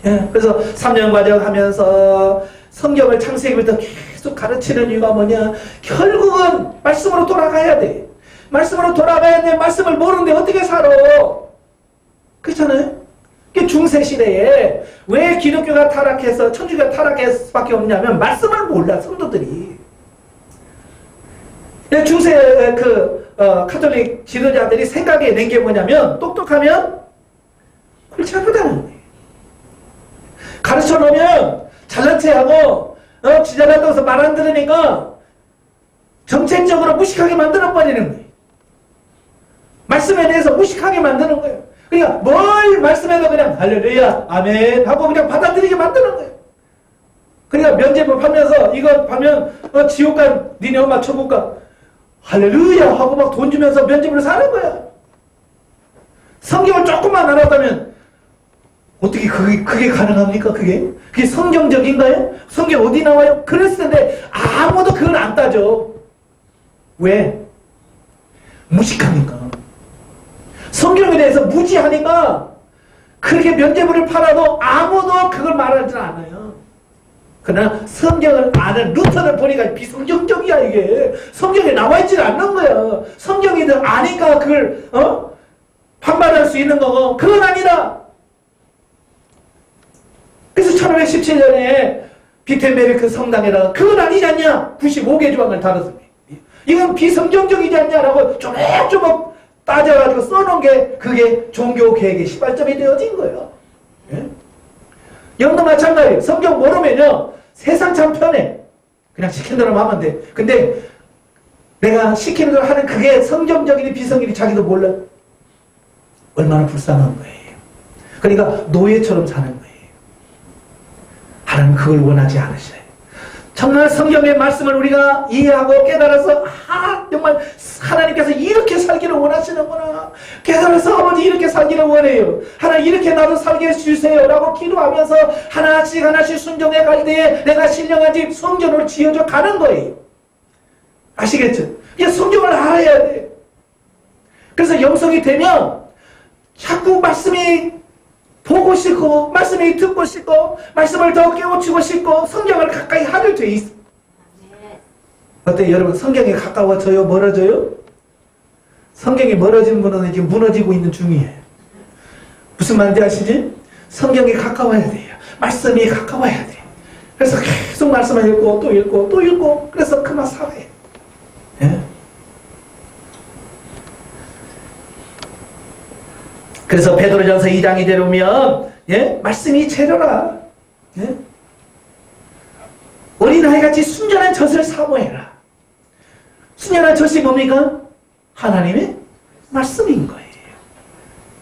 [SPEAKER 1] 예? 그래서 3년 과정 하면서 성경을 창세기부터 계속 가르치는 이유가 뭐냐? 결국은 말씀으로 돌아가야 돼. 말씀으로 돌아가야 돼. 말씀을 모르는데 어떻게 살아? 그렇잖아요? 중세시대에 왜 기독교가 타락해서 천주교가 타락할 수밖에 없냐면 말씀을 몰라 성도들이. 중세 카톨릭 지도자들이 생각해 낸 게 뭐냐면 똑똑하면 골치 아프다는 거예요. 가르쳐 놓으면 잘난 체하고 지잘났다고 해서 말 안 들으니까 정책적으로 무식하게 만들어버리는 거예요. 말씀에 대해서 무식하게 만드는 거예요. 그러니까 뭘 말씀해도 그냥 할렐루야 아멘 하고 그냥 받아들이게 만드는 거예요. 그러니까 면제부 팔면서 이거 팔면 지옥가 니네 엄마 천국가 할렐루야 하고 막 돈 주면서 면제부를 사는 거야. 성경을 조금만 알았다면 어떻게 그게 가능합니까? 그게 성경적인가요? 성경 어디 나와요? 그랬을 텐데 아무도 그걸 안 따져. 왜? 무식하니까. 성경에 대해서 무지하니까 그렇게 면제부를 팔아도 아무도 그걸 말하지 않아요. 그러나 성경을 아는 루터를 보니까 비성경적이야. 이게 성경에 나와있지 않는 거야. 성경이들 아니까 그걸 판단할 수 있는 거고 그건 아니다. 그래서 1517년에 비텐베르크 성당에다가 그건 아니지 않냐 95개 조항을 달았습니다. 이건 비성경적이지 않냐라고 조목조목 따져가지고 써놓은 게 그게 종교개혁의 시발점이 되어진 거예요. 예? 영도 마찬가지예요. 성경 모르면요 세상 참 편해. 그냥 시킨 대로 하면 돼. 근데 내가 시키는 걸 하는 그게 성경적이니 비성경이 자기도 몰라. 얼마나 불쌍한 거예요. 그러니까 노예처럼 사는 거예요. 하나님 그걸 원하지 않으셔요. 정말 성경의 말씀을 우리가 이해하고 깨달아서 정말 하나님께서 이렇게 살기를 원하시는구나. 깨달아서 아버지 이렇게 살기를 원해요. 하나님 이렇게 나도 살게 해주세요 라고 기도하면서 하나씩 순종해 갈 때에 내가 신령한 집 성전을 지어져 가는 거예요. 아시겠죠? 이제 성경을 알아야 돼. 그래서 영성이 되면 자꾸 말씀이 보고 싶고 말씀이 듣고 싶고 말씀을 더 깨우치고 싶고 성경을 가까이 하게 돼 있어. 어때요 여러분? 성경에 가까워져요? 멀어져요? 성경이 멀어진 분은 이제 무너지고 있는 중이에요. 무슨 말인지 아시지? 성경에 가까워야 돼요. 말씀이 가까워야 돼요. 그래서 계속 말씀을 읽고 또 읽고 또 읽고 그래서 그만 살아요. 예? 그래서 베드로전서 2장이 되려면 예? 말씀이 재료라. 예? 어린아이같이 순전한 젖을 사모해라. 순전한 젖이 뭡니까? 하나님의 말씀인 거예요.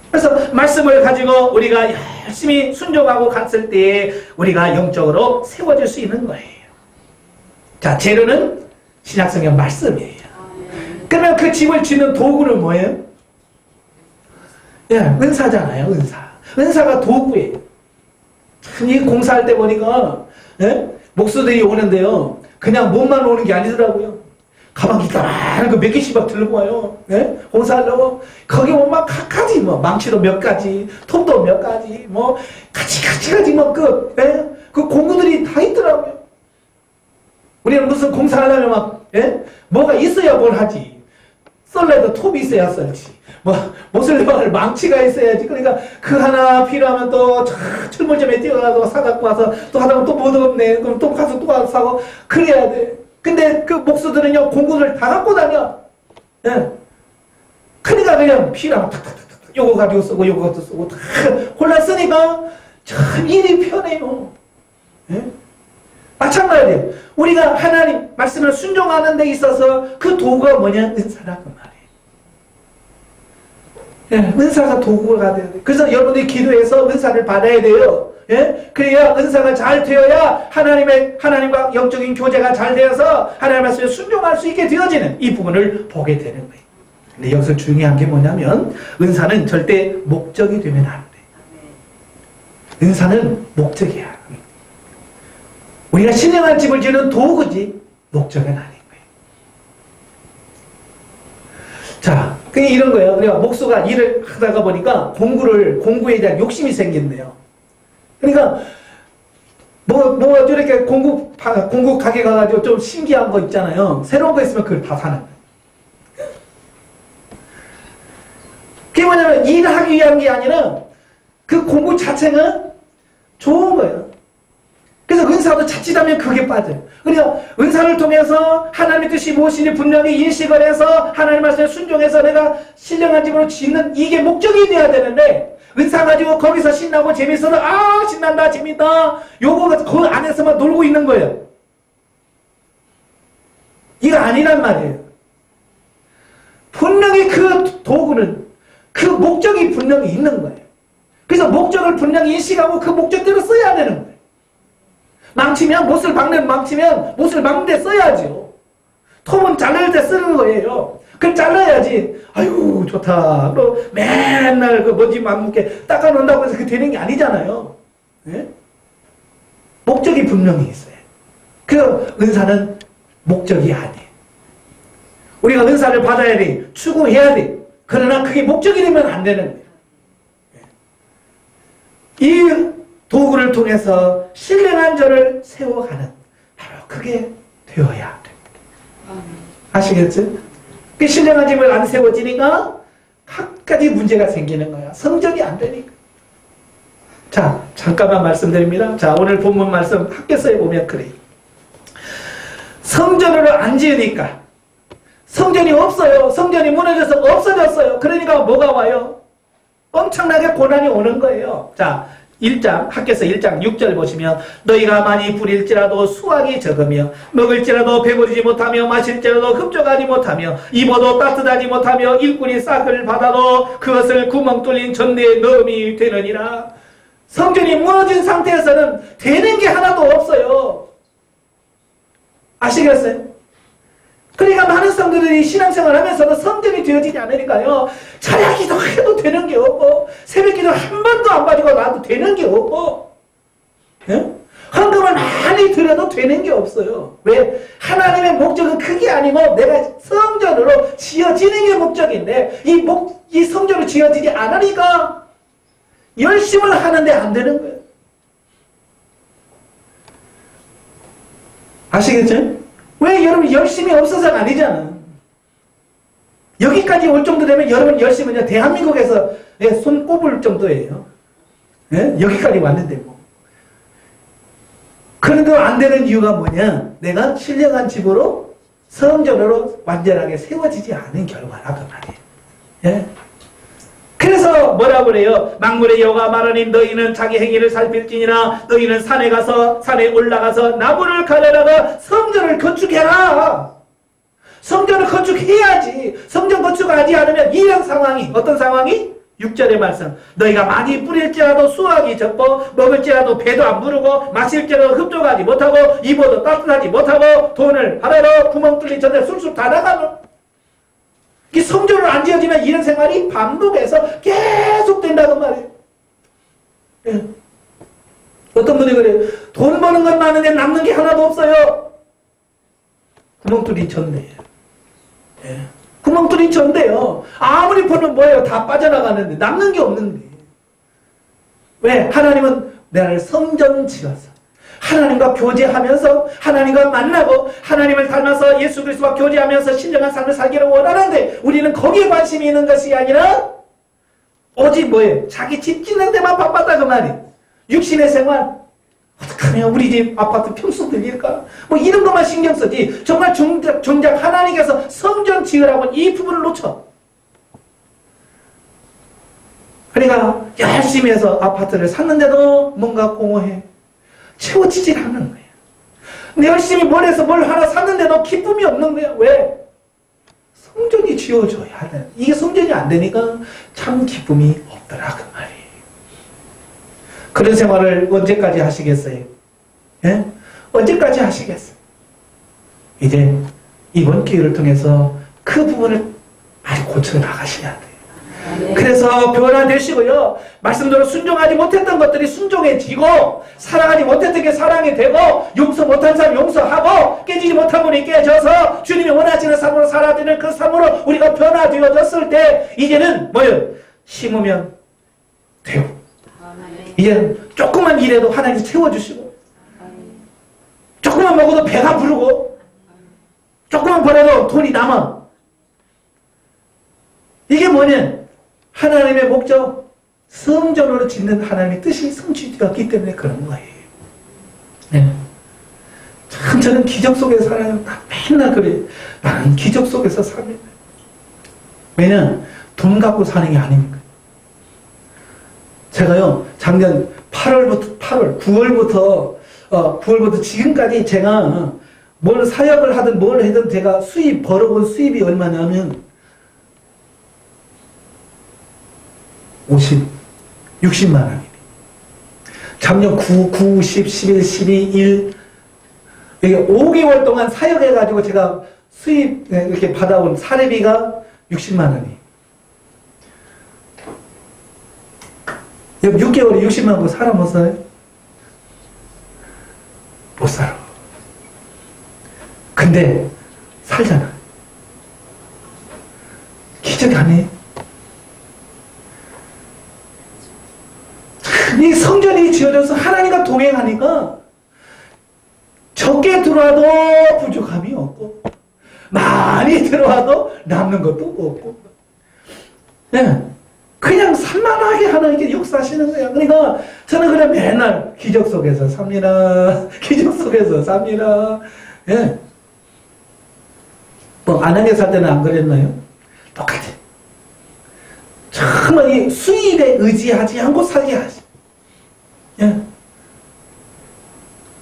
[SPEAKER 1] 그래서 말씀을 가지고 우리가 열심히 순종하고 갔을 때에 우리가 영적으로 세워질 수 있는 거예요. 자, 재료는 신약성경 말씀이에요. 그러면 그 집을 짓는 도구는 뭐예요? 예, 은사잖아요. 은사가 도구예요. 이 공사할 때 보니까 예? 목수들이 오는데요. 그냥 몸만 오는 게 아니더라고요. 가방 기다란 거 몇 개씩 막 들고 와요. 예? 공사하려고. 거기 보면 막 각가지, 뭐, 망치도 몇 가지, 톱도 몇 가지, 뭐, 가지, 뭐, 그 공구들이 다 있더라고요. 우리는 무슨 공사하려면 막, 예? 뭐가 있어야 뭘 하지. 썰래도 톱이 있어야 썰지. 뭐, 못을 내할 망치가 있어야지. 그러니까 그 하나 필요하면 또 철물점에 뛰어가서 사갖고 와서 또 하다가 또 못 없네. 그럼 또 가서 또 가서 사고 그래야 돼. 근데 그 목수들은요, 공구를 다 갖고 다녀. 예. 그러니까 그냥 필요하면 탁탁탁탁 요거 가지고 쓰고 요거 가지고 쓰고 다 골라 쓰니까 참 일이 편해요. 예? 마찬가지예요. 우리가 하나님 말씀을 순종하는 데 있어서 그 도구가 뭐냐? 은사라고 말이에요. 예, 은사가 도구가 돼야 돼요. 그래서 여러분들이 기도해서 은사를 받아야 돼요. 예? 그래야 은사가 잘 되어야 하나님과 영적인 교제가 잘 되어서 하나님 말씀에 순종할 수 있게 되어지는 이 부분을 보게 되는 거예요. 근데 여기서 중요한 게 뭐냐면 은사는 절대 목적이 되면 안 돼. 은사는 목적이야. 우리가 신령한 집을 지는 도구지 목적은 아닌 거예요. 자, 그게 이런 거예요. 그러니까 목수가 일을 하다가 보니까 공구에 대한 욕심이 생긴대요. 그러니까 뭐 이렇게 공구 가게 가가지고 좀 신기한 거 있잖아요. 새로운 거 있으면 그걸 다 사는 거예요. 그게 뭐냐면 일하기 위한 게 아니라 그 공구 자체가 좋은 거예요. 그래서 은사도 자칫하면 그게 빠져요. 그러니까 은사를 통해서 하나님의 뜻이 무엇인지 분명히 인식을 해서 하나님 말씀에 순종해서 내가 신령한 집으로 짓는 이게 목적이 돼야 되는데 은사 가지고 거기서 신나고 재밌어서 신난다 재밌다 요거 그 안에서만 놀고 있는 거예요. 이거 아니란 말이에요. 분명히 그 도구는 그 목적이 분명히 있는 거예요. 그래서 목적을 분명히 인식하고 그 목적대로 써야 되는 거예요. 망치면 못을 막는 데 써야죠. 톱은 자를 때 쓰는 거예요. 그걸 잘라야지. 아이고 좋다. 또 맨날 그 먼지 맘먹게 닦아놓는다고 해서 그게 되는 게 아니잖아요. 네? 목적이 분명히 있어요. 그 은사는 목적이 아니에요. 우리가 은사를 받아야 돼. 추구해야 돼. 그러나 그게 목적이 되면 안 되는 거예요. 이 도구를 통해서 신령한 저를 세워가는 바로 그게 되어야 됩니다. 아시겠죠? 그 신령한 집을 안 세워지니까 각가지 문제가 생기는 거야. 성적이 안 되니까. 자, 잠깐만 말씀드립니다. 자, 오늘 본문 말씀 학교서에 보면 그래요. 성전으로 안 지으니까 성전이 없어요. 성전이 무너져서 없어졌어요. 그러니까 뭐가 와요? 엄청나게 고난이 오는 거예요. 자, 1장, 학교에서 1장 6절 보시면 너희가 많이 부릴지라도 수확이 적으며 먹을지라도 배부르지 못하며 마실지라도 흡족하지 못하며 입어도 따뜻하지 못하며 일꾼이 싹을 받아도 그것을 구멍 뚫린 전대에 넣음이 되느니라. 성전이 무너진 상태에서는 되는 게 하나도 없어요. 아시겠어요? 그러니까 많은 성도들이 신앙생활을 하면서도 성전이 되어지지 않으니까요. 자야기도 해도 되는 게 없고 새벽기도 한 번도 안 빠지고 나도 되는 게 없고 예? 헌금을 많이 드려도 되는 게 없어요. 왜? 하나님의 목적은 그게 아니고 내가 성전으로 지어지는 게 목적인데 이 성전으로 지어지지 않으니까 열심을 하는데 안 되는 거예요. 아시겠죠? 왜 여러분 열심이 없어서가 아니잖아. 여기까지 올 정도 되면 여러분 열심은요 대한민국에서 손 꼽을 정도예요. 예? 여기까지 왔는데 뭐. 그런데 안 되는 이유가 뭐냐? 내가 신령한 집으로 성전으로 완전하게 세워지지 않은 결과라고 말이에요. 예? 그래서 뭐라고 그래요? 만군의 여호와 말하니 너희는 자기 행위를 살필지니라. 너희는 산에 올라가서 나무를 가려다가 성전을 건축해라. 성전을 건축해야지. 성전 건축하지 않으면 이런 상황이 어떤 상황이? 6절의 말씀. 너희가 많이 뿌릴지라도 수확이 적고 먹을지라도 배도 안 부르고 마실지라도 흡족하지 못하고 입어도 따뜻하지 못하고 돈을 하나로 구멍 뚫린 전에 술술 다 나가는 이 성전으로 안 지어지면 이런 생활이 반복해서 계속 된다고 말이에요. 예. 어떤 분이 그래요. 돈 버는 건 많은데 남는 게 하나도 없어요. 구멍 뚫린 전대예요. 예. 구멍 뚫린 전대요. 아무리 보면 뭐예요? 다 빠져나가는데 남는 게 없는데. 왜? 하나님은 나를 성전 지어서 하나님과 교제하면서 하나님과 만나고 하나님을 닮아서 예수 그리스도와 교제하면서 신령한 삶을 살기를 원하는데 우리는 거기에 관심이 있는 것이 아니라 오직 뭐예요? 자기 집 짓는 데만 바빴다 그 말이에요. 육신의 생활. 어떡하면 우리 집 아파트 평수 들릴까? 뭐 이런 것만 신경 쓰지. 정말 정작 하나님께서 성전 지으라고 이 부분을 놓쳐. 그러니까 열심히 해서 아파트를 샀는데도 뭔가 공허해. 채워지질 않는 거예요. 근데 열심히 뭘 해서 뭘 하나 샀는데도 기쁨이 없는 거야. 왜? 성전이 지어져야 돼. 이게 성전이 안 되니까 참 기쁨이 없더라 그 말이에요. 그런 생활을 언제까지 하시겠어요? 예? 언제까지 하시겠어요? 이제 이번 기회를 통해서 그 부분을 많이 고쳐 나가셔야 돼요. 그래서 변화되시고요. 말씀대로 순종하지 못했던 것들이 순종해지고 사랑하지 못했던 게 사랑이 되고 용서 못한 사람 용서하고 깨지지 못한 분이 깨져서 주님이 원하시는 삶으로 살아지는 그 삶으로 우리가 변화되어졌을 때 이제는 뭐예요? 심으면 돼요. 이제 조금만 일해도 하나님이 채워주시고 조금만 먹어도 배가 부르고 조금만 벌어도 돈이 남아. 이게 뭐냐? 하나님의 목적, 성전으로 짓는 하나님의 뜻이 성취되었기 때문에 그런 거예요. 네. 참 저는 기적 속에 살아요. 맨날 그래요. 나는 기적 속에서 삽니다. 왜냐면 돈 갖고 사는 게 아닙니까? 제가요 작년 9월부터 지금까지 제가 뭘 사역을 하든 뭘 하든 제가 벌어본 수입이 얼마냐면 60만 원입니다. 작년 9, 10, 11, 12, 1 이게 5개월 동안 사역해가지고 제가 수입 이렇게 받아온 사례비가 60만 원이에요. 6개월에 60만 원 살아 못 살아요? 못 살아. 근데 살잖아. 기적이 아니에요? 이 성전이 지어져서 하나님과 동행하니까 적게 들어와도 부족함이 없고 많이 들어와도 남는 것도 없고 네. 그냥 살만하게 하나님께 역사하시는 거야. 그러니까 저는 그냥 맨날 기적 속에서 삽니다. 기적 속에서 삽니다. 예. 뭐 안양에 살 때는 안 그랬나요? 똑같아. 정말 이 수입에 의지하지 않고 살게 하지. 예.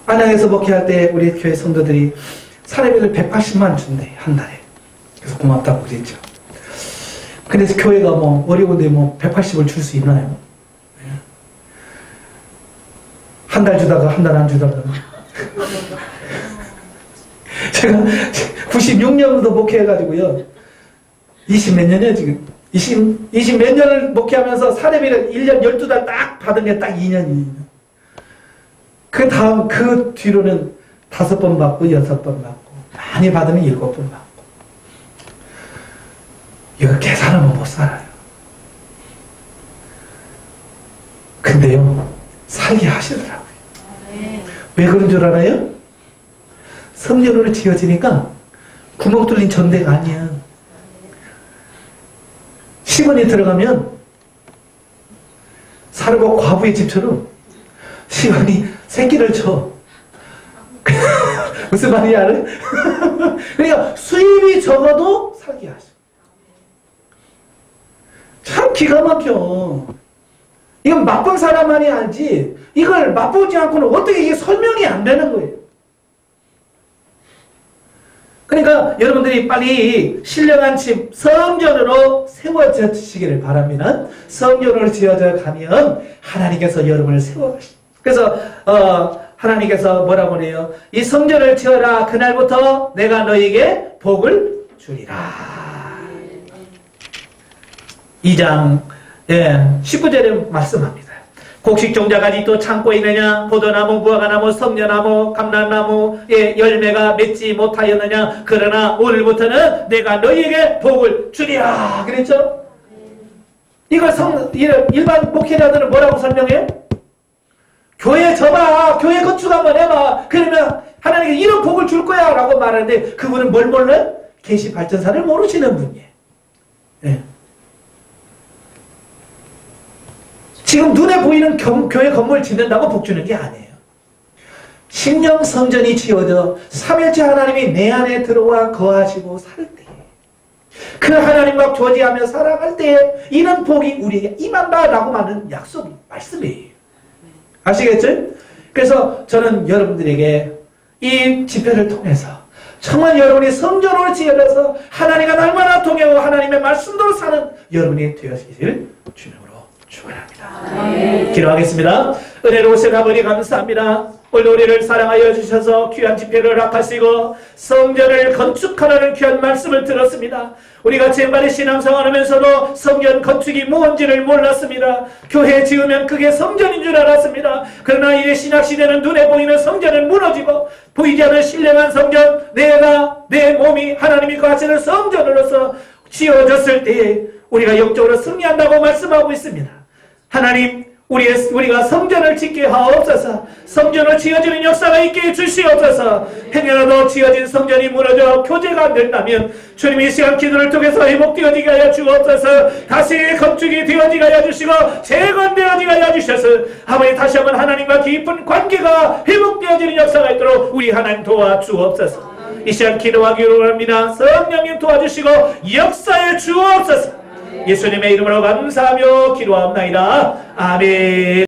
[SPEAKER 1] 안양에서 목회할 때 우리 교회 성도들이 사례비를 180만 준대 한 달에. 그래서 고맙다고 그랬죠. 그래서 교회가 뭐 어려운데 뭐 180을 줄 수 있나요? 예. 한 달 주다가 한 달 안 주다가 제가 96년부터 목회해가지고요 20 몇 년이에요 지금 20 몇 년을 목회하면서 사례비를 1년 12달 딱 받은 게 딱 2년이에요. 그 다음 그 뒤로는 5번 받고 6번 받고 많이 받으면 7번 받고 이거 계산하면 못 살아요. 근데요 살게 하시더라고요. 왜 그런 줄 알아요? 성전으로 지어지니까 구멍 뚫린 전대가 아니야. 시원이 들어가면 사르고 과부의 집처럼 시원이 새끼를 쳐. 무슨 말인지 알아요? 그러니까 수입이 적어도 살게 하셔. 참 기가 막혀. 이건 맛본 사람만이 알지 이걸 맛보지 않고는 어떻게 이게 설명이 안 되는 거예요. 그러니까 여러분들이 빨리 신령한 집 성전으로 세워지시기를 바랍니다. 성전으로 지어져 가면 하나님께서 여러분을 세워가시죠. 그래서 하나님께서 뭐라고 그래요? 이 성전을 지어라. 그날부터 내가 너에게 복을 주리라. 2장 19절에 말씀합니다. 곡식종자가 또 창고에 있느냐? 포도나무, 무화과나무, 성녀나무, 감람나무의 열매가 맺지 못하였느냐? 그러나 오늘부터는 내가 너희에게 복을 주리라. 그랬죠? 이걸 일반 목회자들은 뭐라고 설명해요? 교회 접어, 교회 건축 한번 해봐. 그러면 하나님께 이런 복을 줄 거야 라고 말하는데 그분은 뭘 몰라요? 계시 발전사를 모르시는 분이에요. 네. 지금 눈에 보이는 교회 건물 짓는다고 복 주는 게 아니에요. 신령 성전이 지어져 삼일째 하나님이 내 안에 들어와 거하시고 살 때, 그 하나님과 교제하며 살아갈 때 이런 복이 우리에게 임한다라고 하는 약속, 말씀이에요. 아시겠죠? 그래서 저는 여러분들에게 이 집회를 통해서 정말 여러분이 성전으로 지어져서 하나님과 날마다 동행하고 하나님의 말씀대로 사는 여러분이 되어지기를 주님으로 축원합니다. 기도하겠습니다. 은혜로우신 아버지 감사합니다. 오늘 우리를 사랑하여 주셔서 귀한 집회를 허락하시고 성전을 건축하라는 귀한 말씀을 들었습니다. 우리가 제발의 신앙생활 하면서도 성전 건축이 뭔지를 몰랐습니다. 교회 지으면 그게 성전인 줄 알았습니다. 그러나 이 신약시대는 눈에 보이는 성전은 무너지고 보이지 않는 신령한 성전, 내 몸이 하나님이 거하시는 성전으로서 지어졌을 때에 우리가 영적으로 승리한다고 말씀하고 있습니다. 하나님, 우리가 성전을 짓게 하옵소서. 성전을 지어지는 역사가 있게 해주시옵소서. 행여라도 지어진 성전이 무너져 교제가 안 된다면 주님 이 시간 기도를 통해서 회복되어지게 하여 주옵소서. 다시 건축이 되어지게 하여 주시고 재건되어지게 하여 주셔서 아버지 다시 한번 하나님과 깊은 관계가 회복되어지는 역사가 있도록 우리 하나님 도와주옵소서. 이 시간 기도하기로 합니다. 성령님 도와주시고 역사에 주옵소서. 예수님의 이름으로 감사하며 기도합나이다. 아멘.